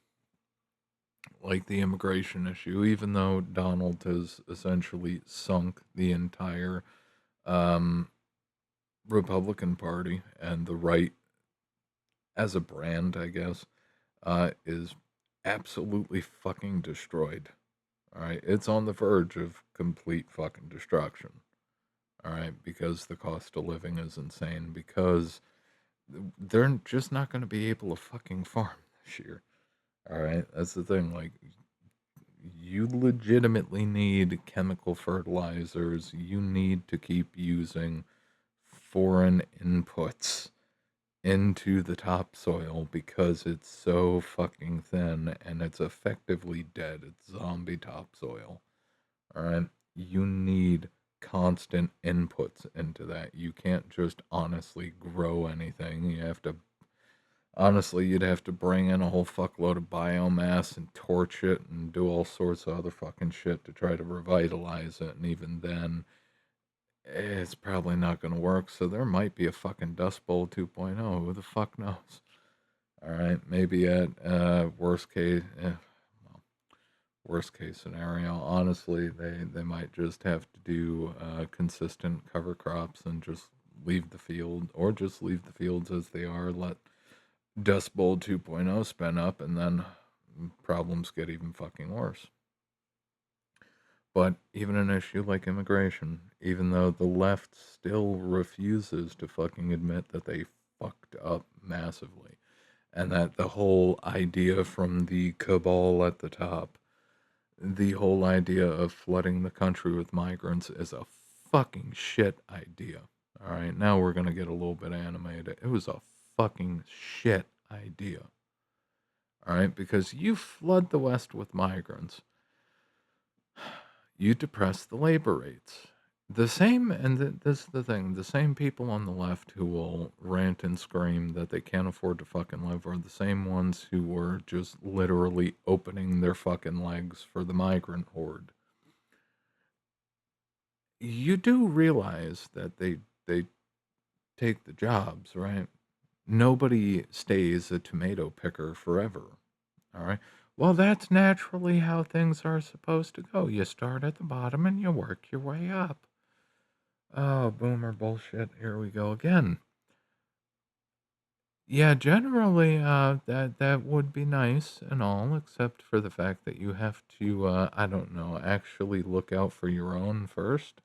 like the immigration issue, even though Donald has essentially sunk the entire um, Republican Party and the right as a brand, I guess, is absolutely fucking destroyed. All right, it's on the verge of complete fucking destruction. All right, because the cost of living is insane. Because they're just not going to be able to fucking farm this year. All right, that's the thing. Like, you legitimately need chemical fertilizers. You need to keep using foreign inputs into the topsoil because it's so fucking thin and it's effectively dead. It's zombie topsoil. All right. You need constant inputs into that. You can't just honestly grow anything. You have to, honestly, you'd have to bring in a whole fuckload of biomass and torch it and do all sorts of other fucking shit to try to revitalize it. And even then, it's probably not going to work. So there might be a fucking Dust Bowl 2.0. Who the fuck knows? All right. Maybe at worst case, well, worst case scenario, honestly, they might just have to do consistent cover crops and just leave the field, or just leave the fields as they are. Let Dust Bowl 2.0 spin up, and then problems get even fucking worse. But even an issue like immigration, even though the left still refuses to fucking admit that they fucked up massively, and that the whole idea from the cabal at the top, the whole idea of flooding the country with migrants is a fucking shit idea. All right, now we're going to get a little bit animated. It was a fucking shit idea. All right, because you flood the West with migrants, you depress the labor rates. The same, and this is the thing, the same people on the left who will rant and scream that they can't afford to fucking live are the same ones who were just literally opening their fucking legs for the migrant horde. You do realize that they take the jobs, right? Nobody stays a tomato picker forever. All right. Well, that's naturally how things are supposed to go. You start at the bottom and you work your way up. Oh, boomer bullshit. Here we go again. Yeah, generally, that would be nice and all, except for the fact that you have to, I don't know, actually look out for your own first.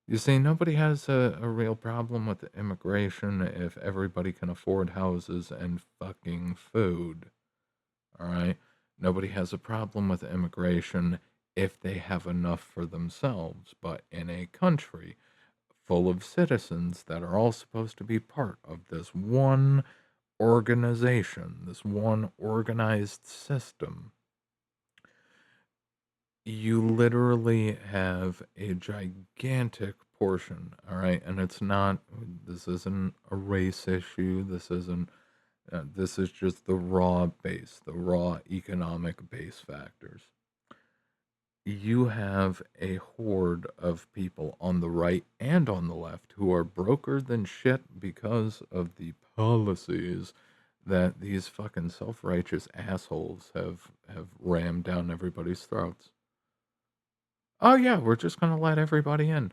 You see, nobody has a real problem with immigration if everybody can afford houses and fucking food. All right? Nobody has a problem with immigration if they have enough for themselves. But in a country full of citizens that are all supposed to be part of this one organization, this one organized system, you literally have a gigantic portion, all right? And it's not, this isn't a race issue. This is just the raw base, the raw economic base factors. You have a horde of people on the right and on the left who are broker than shit because of the policies that these fucking self-righteous assholes have rammed down everybody's throats. Oh yeah, we're just gonna let everybody in.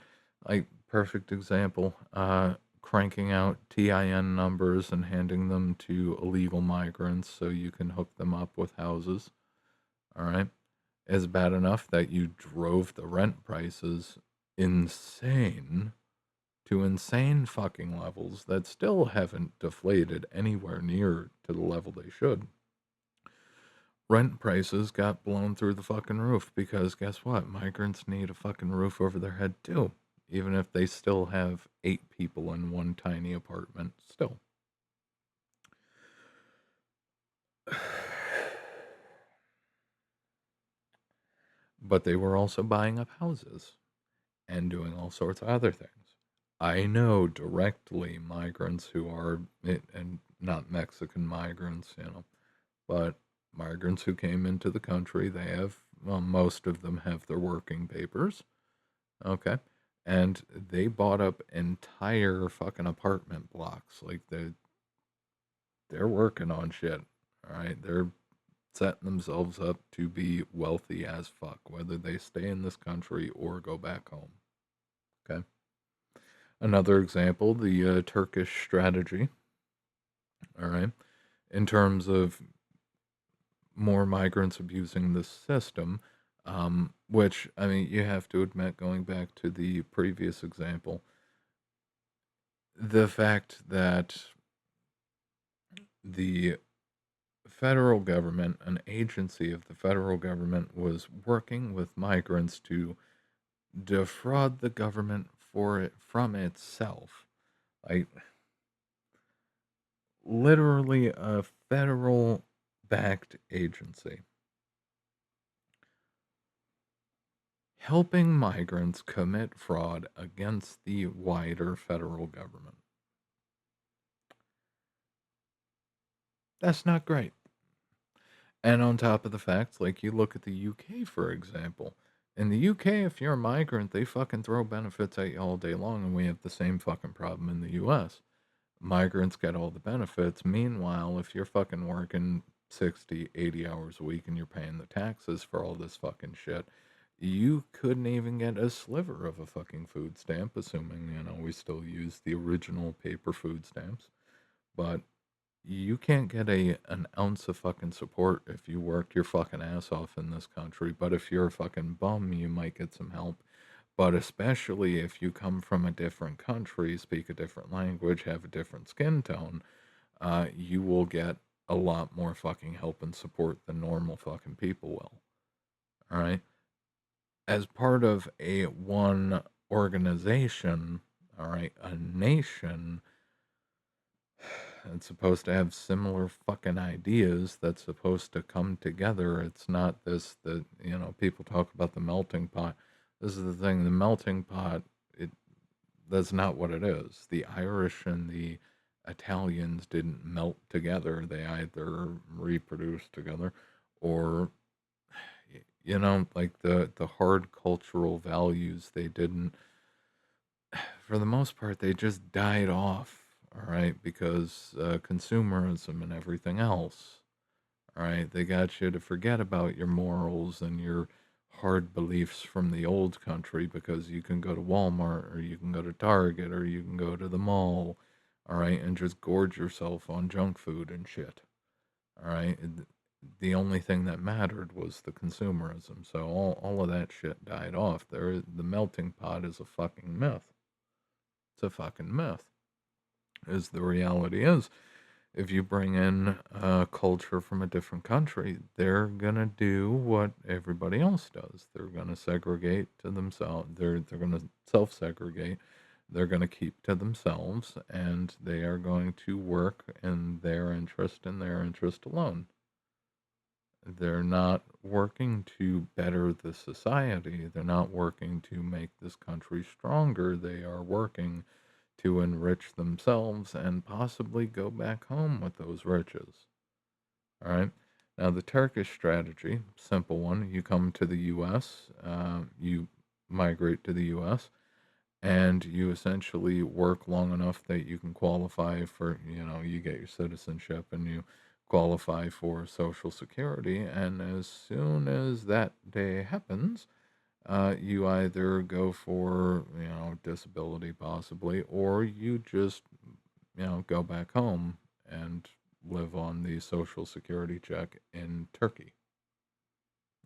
Like, perfect example, cranking out TIN numbers and handing them to illegal migrants so you can hook them up with houses. All right, is bad enough that you drove the rent prices insane to insane fucking levels that still haven't deflated anywhere near to the level they should. Rent prices got blown through the fucking roof because guess what? Migrants need a fucking roof over their head too. even if they still have 8 people in one tiny apartment, still. But they were also buying up houses and doing all sorts of other things. I know directly migrants who are, and not Mexican migrants, but migrants who came into the country. They have, well, most of them have their working papers, okay? And they bought up entire fucking apartment blocks. Like they're working on shit. All right, they're setting themselves up to be wealthy as fuck, whether they stay in this country or go back home. Okay. Another example, the Turkish strategy. All right, in terms of more migrants abusing the system, which I mean, you have to admit, going back to the previous example, the fact that the federal government, an agency of the federal government, was working with migrants to defraud the government for it from itself. Like literally a federal backed agency helping migrants commit fraud against the wider federal government. That's not great. And on top of the fact, like you look at the UK, for example. In the UK, if you're a migrant, they fucking throw benefits at you all day long, and we have the same fucking problem in the US. Migrants get all the benefits. Meanwhile, if you're fucking working 60, 80 hours a week and you're paying the taxes for all this fucking shit, you couldn't even get a sliver of a fucking food stamp, assuming, we still use the original paper food stamps. But you can't get an ounce of fucking support if you work your fucking ass off in this country. But if you're a fucking bum, you might get some help. But especially if you come from a different country, speak a different language, have a different skin tone, you will get a lot more fucking help and support than normal fucking people will. All right. As part of a one organization, all right, a nation it's supposed to have similar fucking ideas that's supposed to come together. It's not this that, people talk about the melting pot. This is the thing, the melting pot, it that's not what it is. The Irish and the Italians didn't melt together. They either reproduced together or like the hard cultural values they didn't for the most part, they just died off, all right, because consumerism and everything else, all right, they got you to forget about your morals and your hard beliefs from the old country because you can go to Walmart or you can go to Target or you can go to the mall, all right, and just gorge yourself on junk food and shit, all right. The only thing that mattered was the consumerism. So all of that shit died off. The melting pot is a fucking myth. It's a fucking myth. Is the reality is, if you bring in a culture from a different country, they're gonna do what everybody else does. They're gonna segregate to themselves. They're gonna self-segregate. They're gonna keep to themselves, and they are going to work in their interest and their interest alone. They're not working to better the society. They're not working to make this country stronger. They are working to enrich themselves and possibly go back home with those riches. All right. Now, the Turkish strategy, simple one. You come to the U.S., you migrate to the U.S., and you essentially work long enough that you can qualify for, you get your citizenship and you qualify for Social Security. And as soon as that day happens, you either go for, disability possibly, or you just, go back home and live on the Social Security check in Turkey.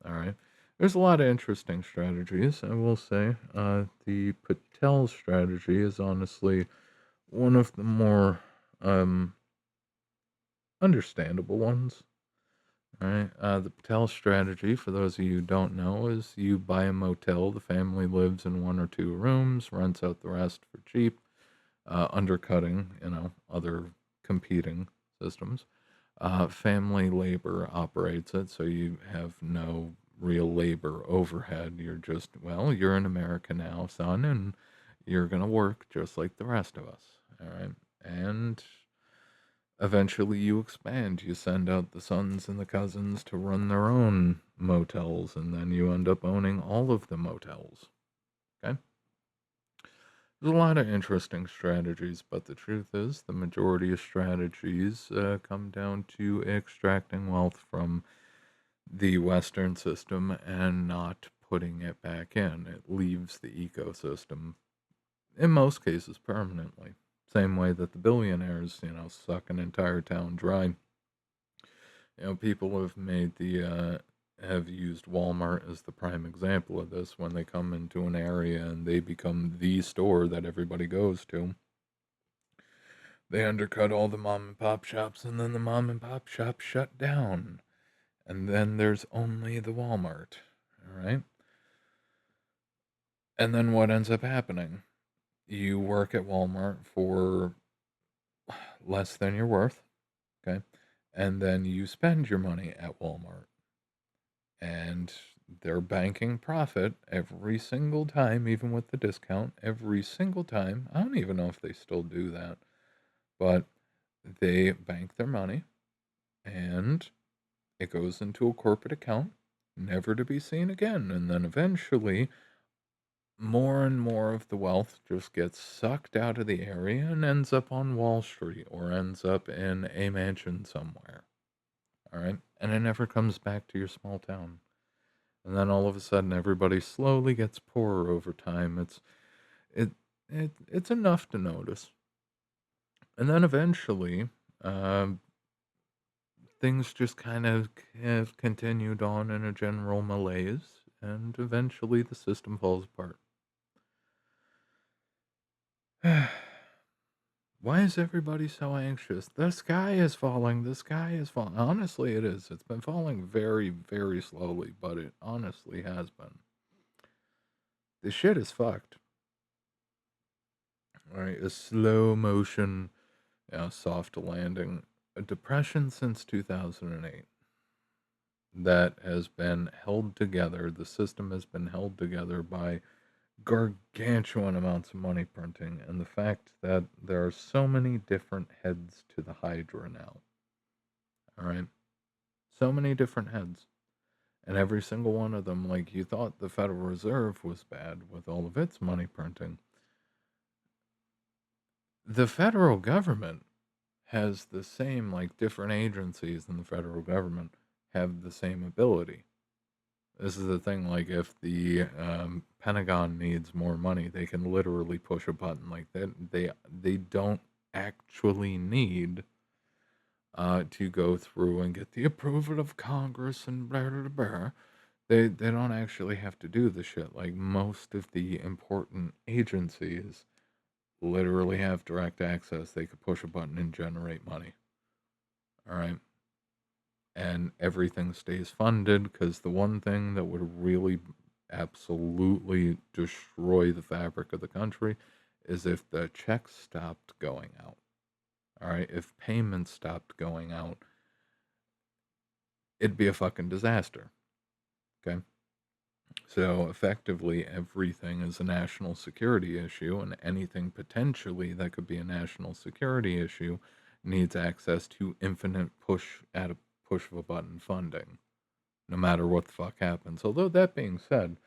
All right. There's a lot of interesting strategies, I will say. The Patel strategy is honestly one of the more understandable ones. Right. The Patel strategy, for those of you who don't know, is you buy a motel. The family lives in one or two rooms, rents out the rest for cheap, undercutting, other competing systems. Family labor operates it, so you have no real labor overhead. You're in America now, son, and you're going to work just like the rest of us. All right. And eventually you expand. You send out the sons and the cousins to run their own motels, and then you end up owning all of the motels. Okay? There's a lot of interesting strategies, but the truth is, the majority of strategies come down to extracting wealth from the Western system and not putting it back in. It leaves the ecosystem, in most cases, permanently. Same way that the billionaires, suck an entire town dry. People have used Walmart as the prime example of this. When they come into an area and they become the store that everybody goes to, they undercut all the mom and pop shops, and then the mom and pop shops shut down. And then there's only the Walmart. All right. And then what ends up happening? You work at Walmart for less than you're worth. Okay. And then you spend your money at Walmart. And they're banking profit every single time, even with the discount, every single time. I don't even know if they still do that, but they bank their money and it goes into a corporate account, never to be seen again. And then eventually, more and more of the wealth just gets sucked out of the area and ends up on Wall Street or ends up in a mansion somewhere. All right. And it never comes back to your small town. And then all of a sudden, everybody slowly gets poorer over time. It, it's enough to notice. And then eventually, um, things just kind of have continued on in a general malaise, and eventually the system falls apart. Why is everybody so anxious? The sky is falling. The sky is falling. Honestly, it is. It's been falling very, very slowly, but it honestly has been. The shit is fucked. All right, a slow motion, soft landing. A depression since 2008 that has been held together. The system has been held together by gargantuan amounts of money printing and the fact that there are so many different heads to the Hydra now. All right. So many different heads. And every single one of them, like you thought the Federal Reserve was bad with all of its money printing. The federal government has the same, like different agencies in the federal government have the same ability. This is the thing, like if the Pentagon needs more money, they can literally push a button like that. They don't actually need to go through and get the approval of Congress and blah blah blah. They don't actually have to do the shit. Like most of the important agencies literally have direct access. They could push a button and generate money. All right. And everything stays funded because the one thing that would really absolutely destroy the fabric of the country is if the checks stopped going out. All right. If payments stopped going out, it'd be a fucking disaster. Okay. So effectively, everything is a national security issue, and anything potentially that could be a national security issue needs access to infinite push at a push of a button funding, no matter what the fuck happens. Although that being said,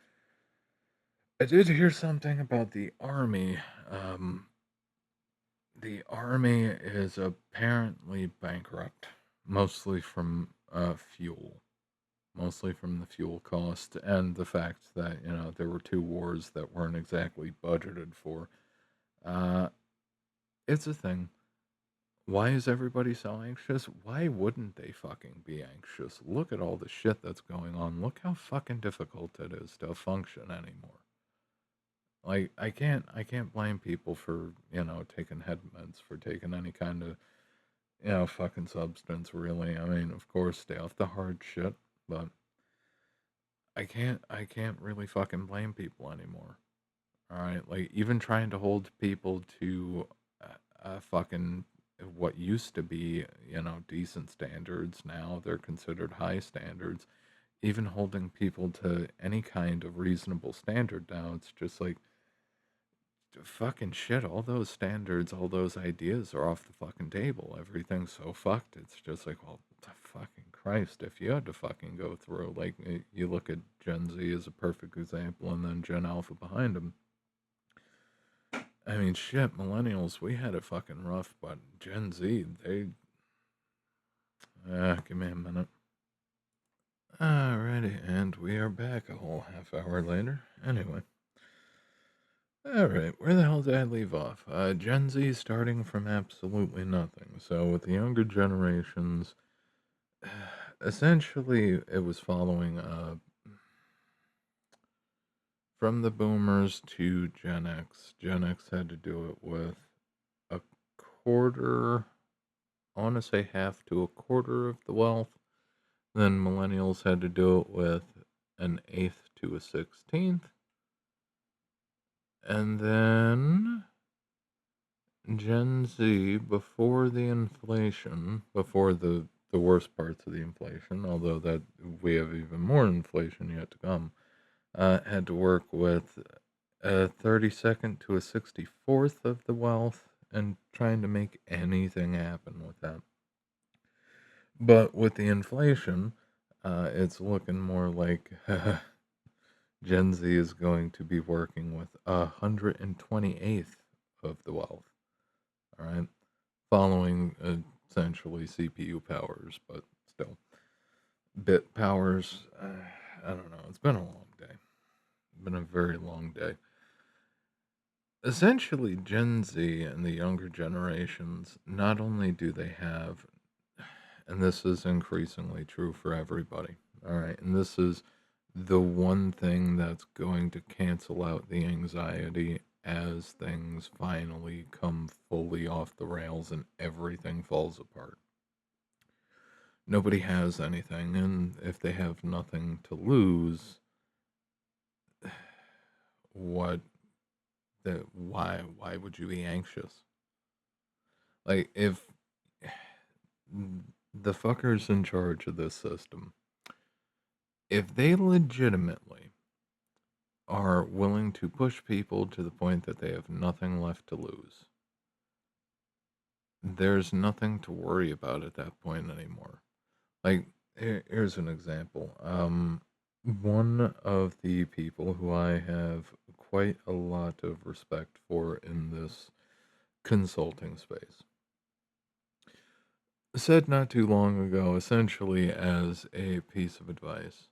I did hear something about the army. The army is apparently bankrupt, mostly from fuel. Mostly from the fuel cost and the fact that there were two wars that weren't exactly budgeted for. Uh, it's a thing. Why is everybody so anxious? Why wouldn't they fucking be anxious? Look at all the shit that's going on. Look how fucking difficult it is to function anymore. Like I can't blame people for taking head meds, for taking any kind of fucking substance, really. I mean, of course, stay off the hard shit, but I can't really fucking blame people anymore. All right, like even trying to hold people to fucking what used to be, decent standards, now they're considered high standards. Even holding people to any kind of reasonable standard now, it's just like fucking shit. All those standards, all those ideas are off the fucking table. Everything's so fucked. It's just like, well, fucking Christ, if you had to fucking go through, like, you look at Gen Z as a perfect example, and then Gen Alpha behind them. I mean, shit, millennials, we had it fucking rough, but Gen Z, they. Give me a minute. Alrighty, and we are back a whole half hour later. Anyway. Alright, where the hell did I leave off? Gen Z starting from absolutely nothing. So, with the younger generations, essentially, it was following from the boomers to Gen X. Gen X had to do it with a quarter, I want to say half to a quarter of the wealth. Then millennials had to do it with an eighth to a 16th. And then Gen Z, before the inflation, before the worst parts of the inflation, although that we have even more inflation yet to come, had to work with a 32nd to a 64th of the wealth and trying to make anything happen with that. But with the inflation, it's looking more like Gen Z is going to be working with 128th of the wealth. All right, following essentially CPU powers, but still bit powers. I don't know. It's been a long day. Been a very long day. Essentially, Gen Z and the younger generations, not only do they have, and this is increasingly true for everybody, all right, and this is the one thing that's going to cancel out the anxiety as things finally come fully off the rails and everything falls apart. Nobody has anything, and if they have nothing to lose, what why would you be anxious? Like if the fuckers in charge of this system, if they legitimately are willing to push people to the point that they have nothing left to lose, there's nothing to worry about at that point anymore. Like, here's an example. One of the people who I have quite a lot of respect for in this consulting space said not too long ago, essentially as a piece of advice,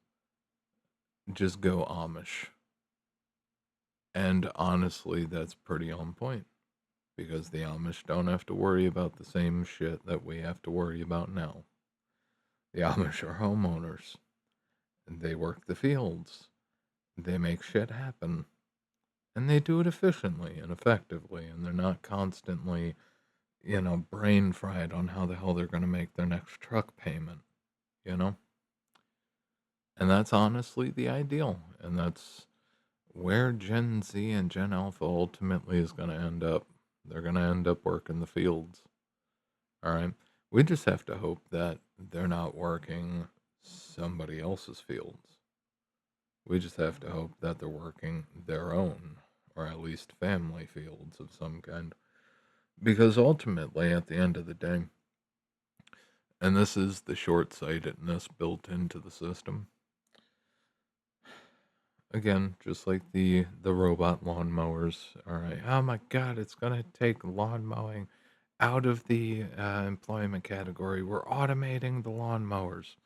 just go Amish. And honestly, that's pretty on point because the Amish don't have to worry about the same shit that we have to worry about now. The Amish are homeowners. And they work the fields. They make shit happen. And they do it efficiently and effectively. And they're not constantly, brain fried on how the hell they're going to make their next truck payment, you know? And that's honestly the ideal. And that's where Gen Z and Gen Alpha ultimately is going to end up. They're going to end up working the fields. All right. We just have to hope that they're not working somebody else's fields. We just have to hope that they're working their own, or at least family fields of some kind. Because ultimately, at the end of the day, and this is the short sightedness built into the system. Again, just like the robot lawnmowers. All right. Oh my God, it's gonna take lawn mowing out of the employment category. We're automating the lawnmowers.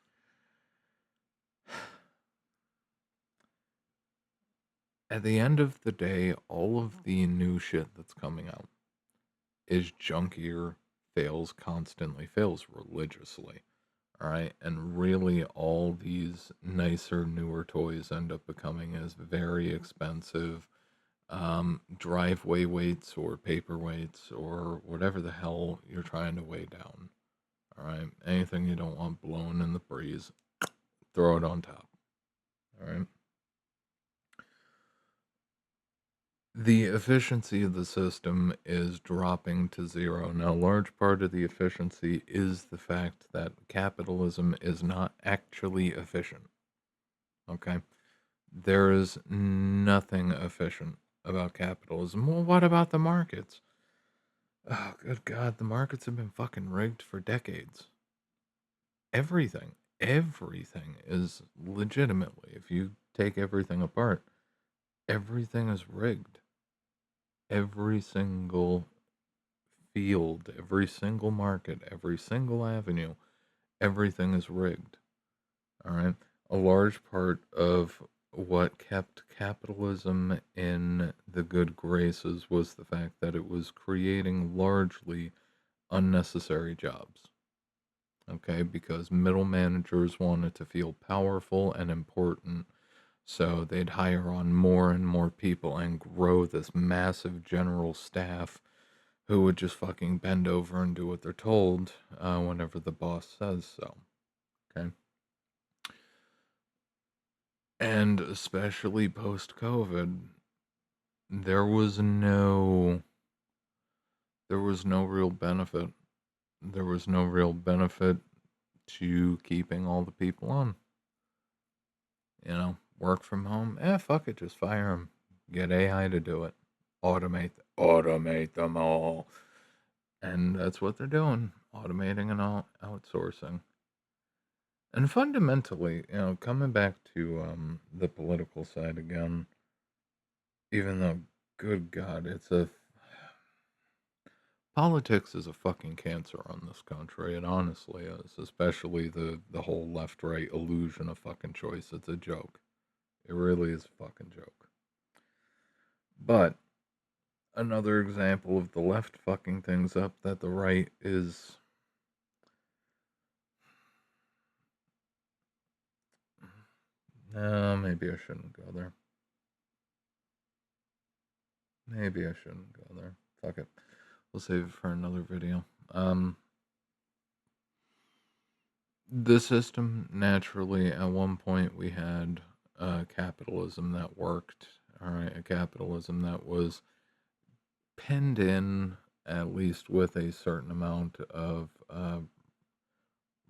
At the end of the day, all of the new shit that's coming out is junkier, fails constantly, fails religiously. All right. And really, all these nicer, newer toys end up becoming as very expensive driveway weights or paper weights or whatever the hell you're trying to weigh down. All right, anything you don't want blowing in the breeze, throw it on top. All right. The efficiency of the system is dropping to zero. Now, a large part of the efficiency is the fact that capitalism is not actually efficient. Okay? There is nothing efficient about capitalism. Well, what about the markets? Oh, good God. The markets have been fucking rigged for decades. Everything is legitimately, if you take everything apart, everything is rigged. Every single field, every single market, every single avenue, everything is rigged. All right. A large part of what kept capitalism in the good graces was the fact that it was creating largely unnecessary jobs. Okay. Because middle managers wanted to feel powerful and important. So they'd hire on more and more people and grow this massive general staff who would just fucking bend over and do what they're told whenever the boss says so. Okay. And especially post COVID, there was no there was no real benefit. There was no real benefit to keeping all the people on. Work from home. Fuck it, just fire them. Get AI to do it. Automate them all. And that's what they're doing, automating and outsourcing. And fundamentally, coming back to the political side again, even though, good God, politics is a fucking cancer on this country. It honestly is, especially the whole left right illusion of fucking choice. It's a joke. It really is a fucking joke. But another example of the left fucking things up that the right is. No, maybe I shouldn't go there. Maybe I shouldn't go there. Fuck it. We'll save it for another video. The system, naturally, at one point we had capitalism that worked. All right, a capitalism that was pinned in, at least with a certain amount of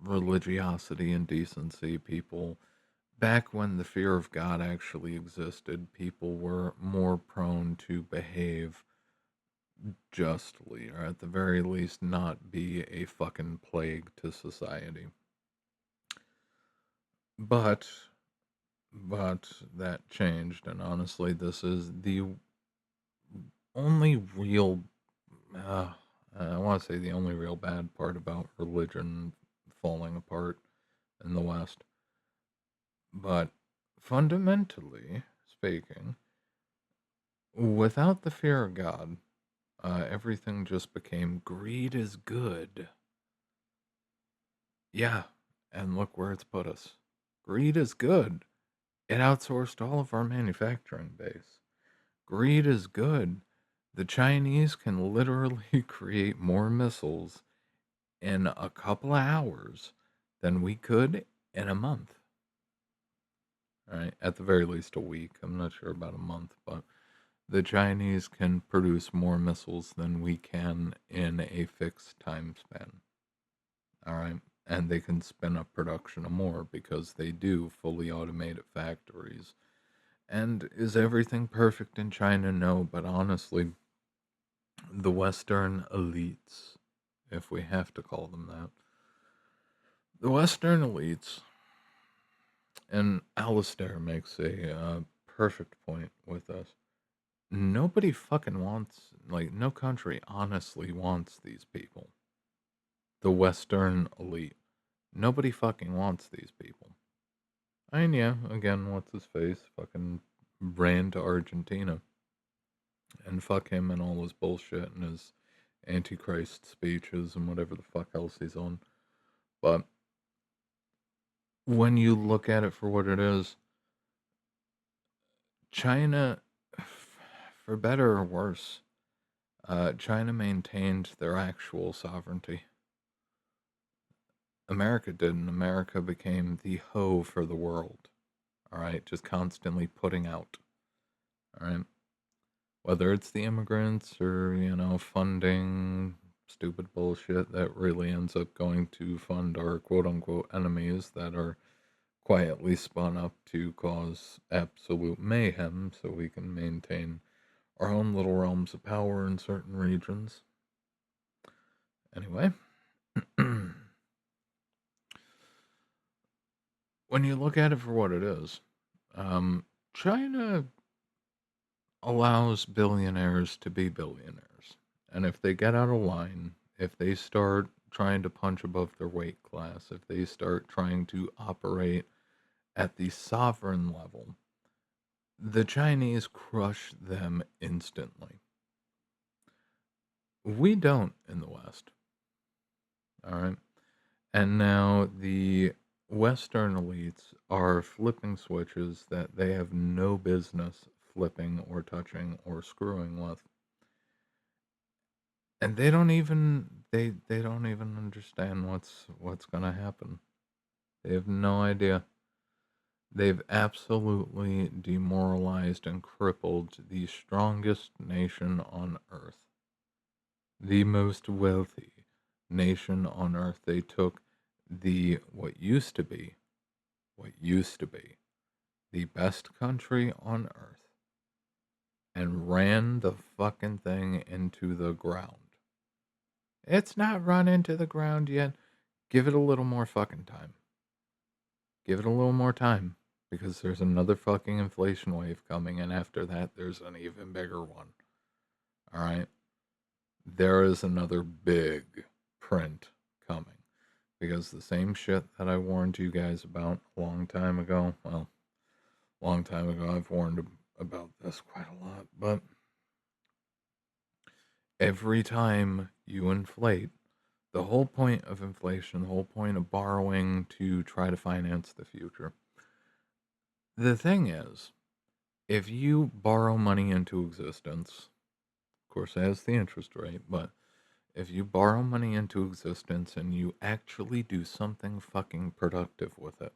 religiosity and decency. People, back when the fear of God actually existed, people were more prone to behave justly, or at the very least, not be a fucking plague to society. But that changed, and honestly, this is the only real. I want to say the only real bad part about religion falling apart in the West. But fundamentally speaking, without the fear of God, everything just became greed is good. Yeah, and look where it's put us. Greed is good. It outsourced all of our manufacturing base. Greed is good. The Chinese can literally create more missiles in a couple of hours than we could in a month. All right, at the very least a week. I'm not sure about a month, but the Chinese can produce more missiles than we can in a fixed time span. All right, and they can spin up production of more because they do fully automated factories. And is everything perfect in China? No, but honestly, the Western elites, if we have to call them that, the Western elites, and Alistair makes a perfect point with this. Nobody fucking wants, like, no country honestly wants these people. The Western elite. Nobody fucking wants these people. And yeah, again, what's his face? Fucking ran to Argentina. And fuck him and all his bullshit and his antichrist speeches and whatever the fuck else he's on. But when you look at it for what it is, China, for better or worse, China maintained their actual sovereignty. America didn't. America became the hoe for the world. All right, just constantly putting out. All right, whether it's the immigrants or funding stupid bullshit that really ends up going to fund our quote unquote enemies that are quietly spun up to cause absolute mayhem so we can maintain our own little realms of power in certain regions. Anyway, when you look at it for what it is, China allows billionaires to be billionaires. And if they get out of line, if they start trying to punch above their weight class, if they start trying to operate at the sovereign level, the Chinese crush them instantly. We don't in the West. All right. And now the Western elites are flipping switches that they have no business flipping or touching or screwing with. And they don't even understand what's going to happen. They have no idea. They've absolutely demoralized and crippled the strongest nation on earth. The most wealthy nation on earth. They took the what used to be the best country on earth and ran the fucking thing into the ground. It's not run into the ground yet. Give it a little more fucking time. Give it a little more time because there's another fucking inflation wave coming, and after that, there's an even bigger one. All right? There is another big print coming because the same shit that I warned you guys about a long time ago, well, long time ago, I've warned about this quite a lot, but every time you inflate, the whole point of inflation, the whole point of borrowing to try to finance the future, the thing is, if you borrow money into existence, of course, it has the interest rate, but if you borrow money into existence and you actually do something fucking productive with it,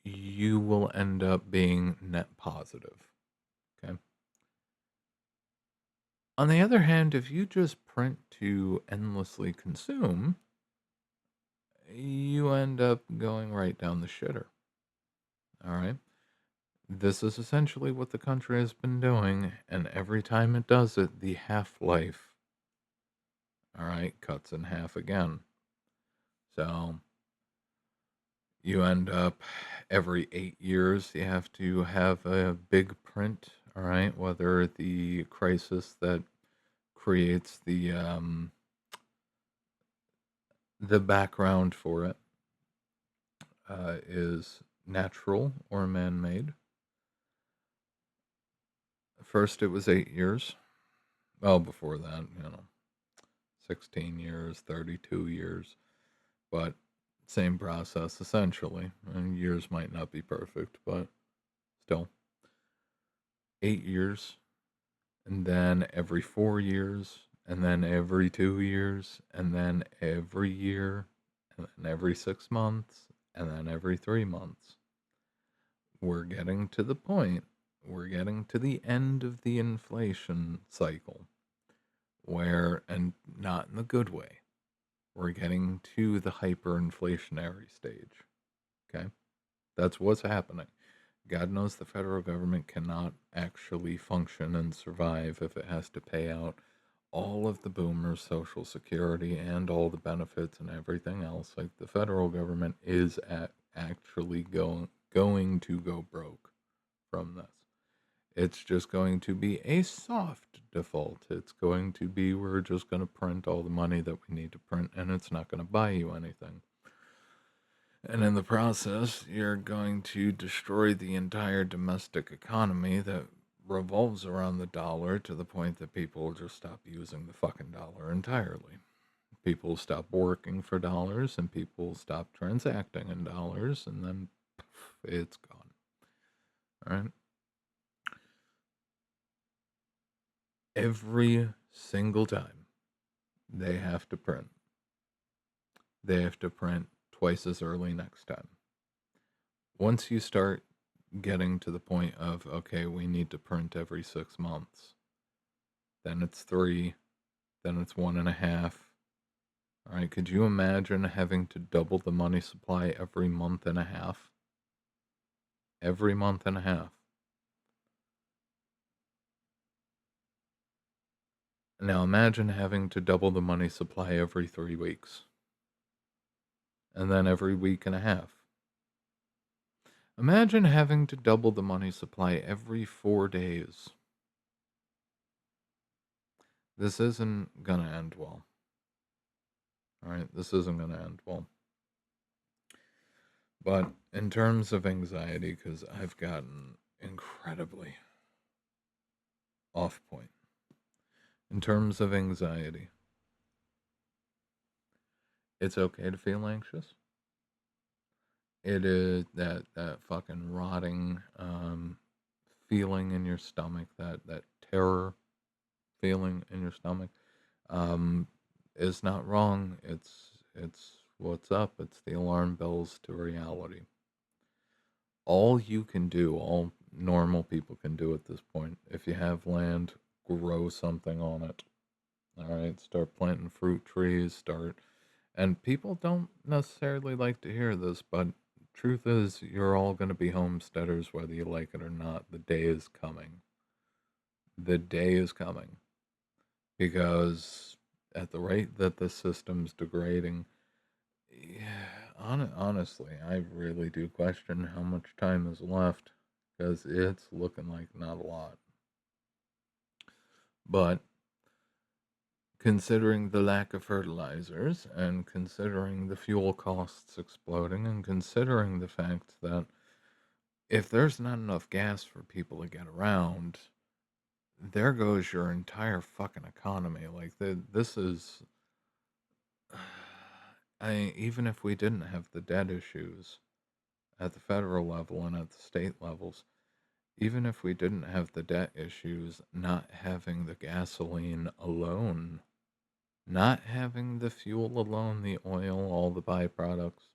you will end up being net positive. Okay. On the other hand, if you just print to endlessly consume, you end up going right down the shitter. All right. This is essentially what the country has been doing, and every time it does it, the half life, all right, cuts in half again. So you end up every 8 years, you have to have a big print, all right, whether the crisis that creates the background for it is natural or man-made. First, it was 8 years. Well, before that, 16 years, 32 years, but same process essentially. And years might not be perfect, but still, 8 years, and then every 4 years, and then every 2 years, and then every year, and then every 6 months, and then every 3 months. We're getting to the point, we're getting to the end of the inflation cycle where, and not in the good way, we're getting to the hyperinflationary stage. Okay? That's what's happening. God knows the federal government cannot actually function and survive if it has to pay out all of the boomers' social security and all the benefits and everything else. Like the federal government is actually going to go broke from this. It's just going to be a soft default. It's going to be we're just going to print all the money that we need to print, and it's not going to buy you anything. And in the process, you're going to destroy the entire domestic economy that revolves around the dollar to the point that people just stop using the fucking dollar entirely. People stop working for dollars and people stop transacting in dollars, and then poof, it's gone. All right. Every single time they have to print. they have to print twice as early next time. Once you start getting to the point of, okay, we need to print every 6 months, then it's three, then it's 1.5. All right, could you imagine having to double the money supply every month and a half? Every month and a half. Now imagine having to double the money supply every 3 weeks, and then every week and a half. Imagine having to double the money supply every 4 days. This isn't gonna end well. All right, this isn't gonna end well. But in terms of anxiety, because I've gotten incredibly off point. In terms of anxiety, it's okay to feel anxious. It is that fucking rotting feeling in your stomach, that terror feeling in your stomach, um, is not wrong. It's what's up. It's the alarm bells to reality. All you can do, all normal people can do at this point, if you have land, grow something on it. All right, start planting fruit trees, and people don't necessarily like to hear this, but truth is, you're all going to be homesteaders whether you like it or not. The day is coming. The day is coming because at the rate that the system's degrading, yeah, honestly, I really do question how much time is left because it's looking like not a lot. But considering the lack of fertilizers and considering the fuel costs exploding and considering the fact that if there's not enough gas for people to get around, there goes your entire fucking economy. Like this is even if we didn't have the debt issues at the federal level and at the state levels, even if we didn't have the debt issues, not having the gasoline alone, not having the fuel alone, the oil, all the byproducts,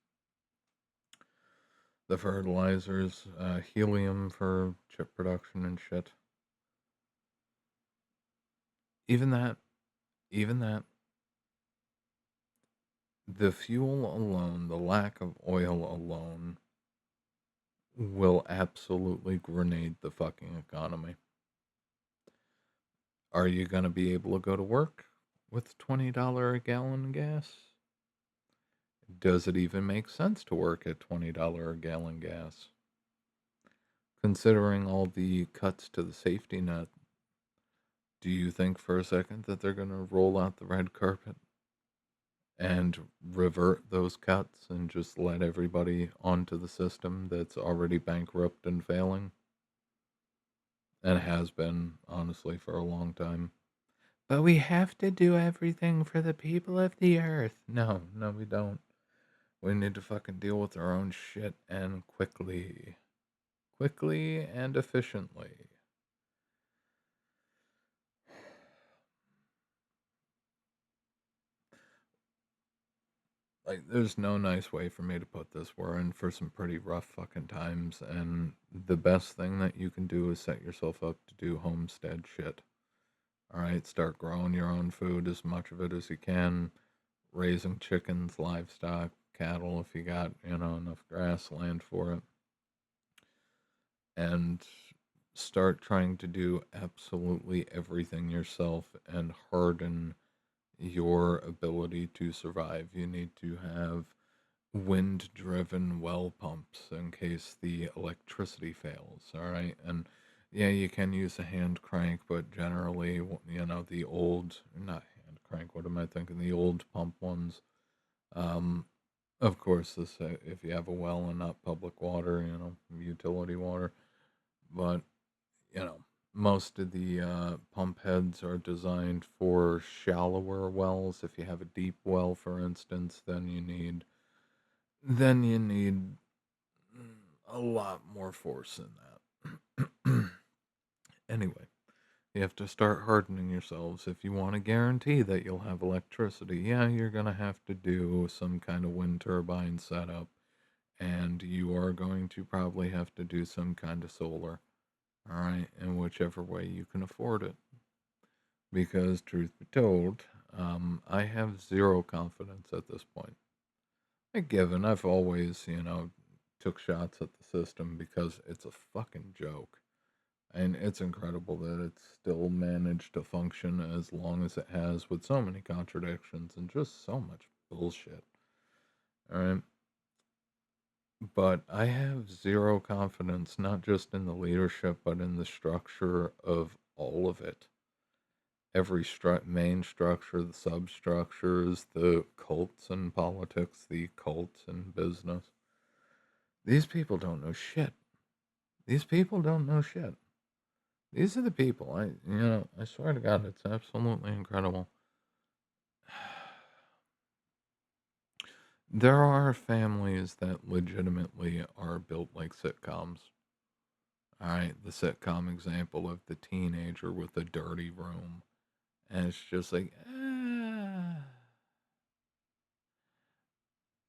the fertilizers, helium for chip production and shit. Even that, even that, the fuel alone, the lack of oil alone, will absolutely grenade the fucking economy. Are you going to be able to go to work with $20 a gallon gas? Does it even make sense to work at $20 a gallon gas? Considering all the cuts to the safety net, do you think for a second that they're going to roll out the red carpet and revert those cuts and just let everybody onto the system that's already bankrupt and failing? And has been, honestly, for a long time. But we have to do everything for the people of the earth. No, no, we don't. We need to fucking deal with our own shit and quickly. Quickly and efficiently. Like, there's no nice way for me to put this. We're in for some pretty rough fucking times, and the best thing that you can do is set yourself up to do homestead shit. Alright, start growing your own food, as much of it as you can, raising chickens, livestock, cattle if you got, enough grassland for it. And start trying to do absolutely everything yourself and harden your ability to survive. You need to have wind driven well pumps in case the electricity fails. All right. And yeah, you can use a hand crank, but generally, the old, not hand crank, what am I thinking? The old pump ones. Um, of course, this if you have a well and not public water, utility water. But, you know, most of the pump heads are designed for shallower wells. If you have a deep well, for instance, then you need a lot more force in that. Anyway, You have to start hardening yourselves if you want to guarantee that you'll have electricity. Yeah, you're going to have to do some kind of wind turbine setup, and you are going to probably have to do some kind of solar, all right, in whichever way you can afford it. Because, truth be told, I have zero confidence at this point. Given I've always, took shots at the system because it's a fucking joke. And it's incredible that it's still managed to function as long as it has with so many contradictions and just so much bullshit. All right. But I have zero confidence, not just in the leadership, but in the structure of all of it. Every main structure, the substructures, the cults in politics, the cults in business. These people don't know shit. These people don't know shit. These are the people. I swear to God, it's absolutely incredible. There are families that legitimately are built like sitcoms. All right, the sitcom example of the teenager with the dirty room, and it's just like,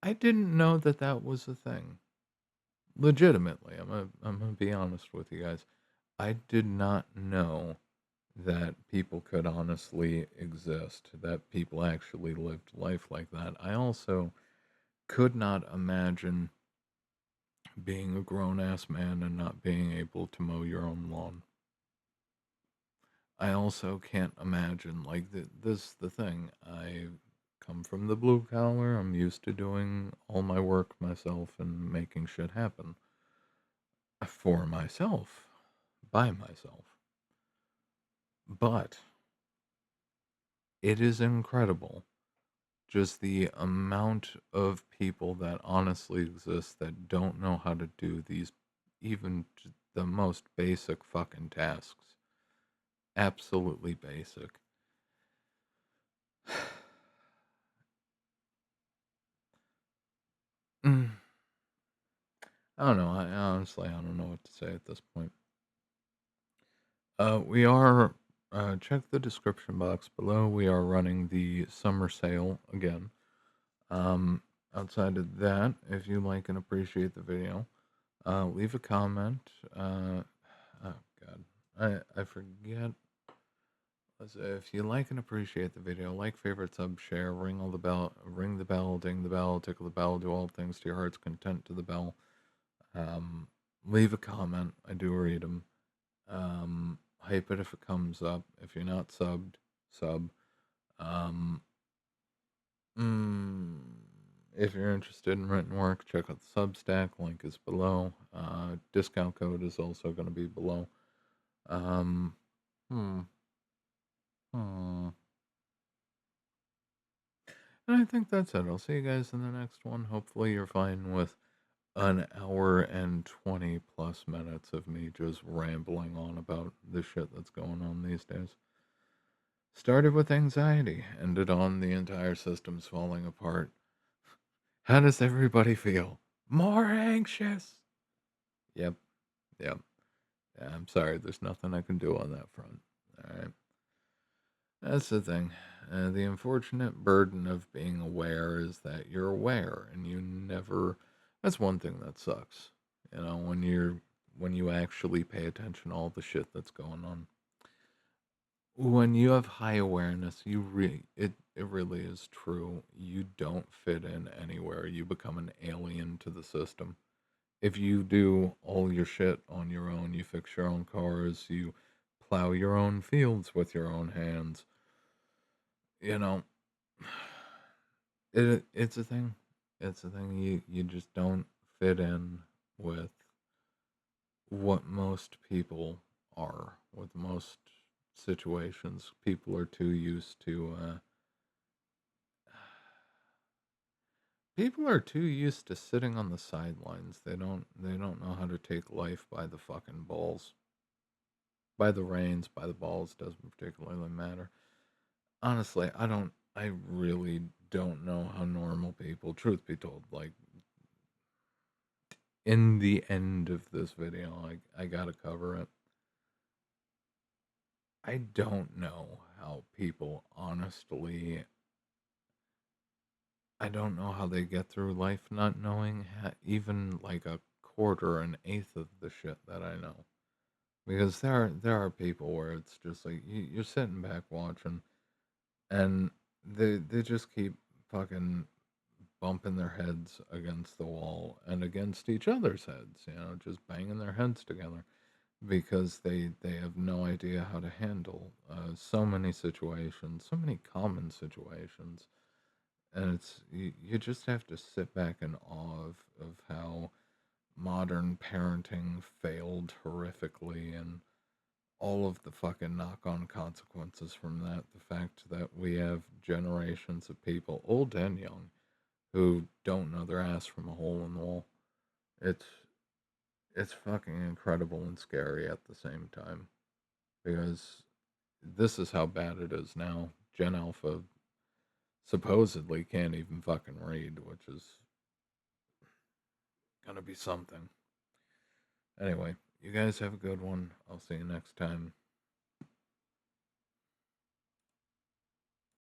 I didn't know that that was a thing. Legitimately, I'm gonna be honest with you guys. I did not know that people could honestly exist, that people actually lived life like that. I also could not imagine being a grown ass man and not being able to mow your own lawn. I also can't imagine, like, this the thing. I come from the blue collar. I'm used to doing all my work myself and making shit happen for myself, by myself. But it is incredible just the amount of people that honestly exist that don't know how to do these, even the most basic fucking tasks. Absolutely basic. Mm, I don't know. I don't know what to say at this point. We are, check the description box below. We are running the summer sale again. Um, Outside of that, if you like and appreciate the video, leave a comment. Oh God, I forget. If you like and appreciate the video, like, favorite, sub, share, ring the bell, ding the bell, tickle the bell, do all things to your heart's content to the bell. Um, Leave a comment. I do read them. Hype it if it comes up. If you're not subbed, sub. Um, mm, if you're interested in written work, check out the Substack. Link is below. Discount code is also going to be below. Um, hmm, hmm. And I think that's it. I'll see you guys in the next one. Hopefully, you're fine with an hour and 20 plus minutes of me just rambling on about the shit that's going on these days. Started with anxiety, ended on the entire system's falling apart. How does everybody feel? More anxious. Yep, yep. Yeah, I'm sorry, there's nothing I can do on that front. Alright. That's the thing. The unfortunate burden of being aware is that you're aware and you never. That's one thing that sucks. When you actually pay attention to all the shit that's going on. When you have high awareness, it really is true. You don't fit in anywhere. You become an alien to the system. If you do all your shit on your own, you fix your own cars, you plow your own fields with your own hands, you know, it's a thing. It's a thing. You just don't fit in with what most people are. With most situations, people are too used to. People are too used to sitting on the sidelines. They don't. They don't know how to take life by the fucking balls, by the reins, by the balls. Doesn't particularly matter. Honestly, I don't. I really don't know how normal people. Truth be told, like, in the end of this video, I gotta cover it. I don't know how people honestly. I don't know how they get through life not knowing even like a quarter, an eighth of the shit that I know. Because there are people where it's just like you're sitting back watching, and they just keep fucking bumping their heads against the wall and against each other's heads, just banging their heads together because they have no idea how to handle so many situations, so many common situations, and you just have to sit back in awe of how modern parenting failed horrifically and all of the fucking knock-on consequences from that. The fact that we have generations of people, old and young, who don't know their ass from a hole in the wall. It's it's fucking incredible and scary at the same time because this is how bad it is now. Gen Alpha supposedly can't even fucking read, which is gonna be something. Anyway, you guys have a good one. I'll see you next time.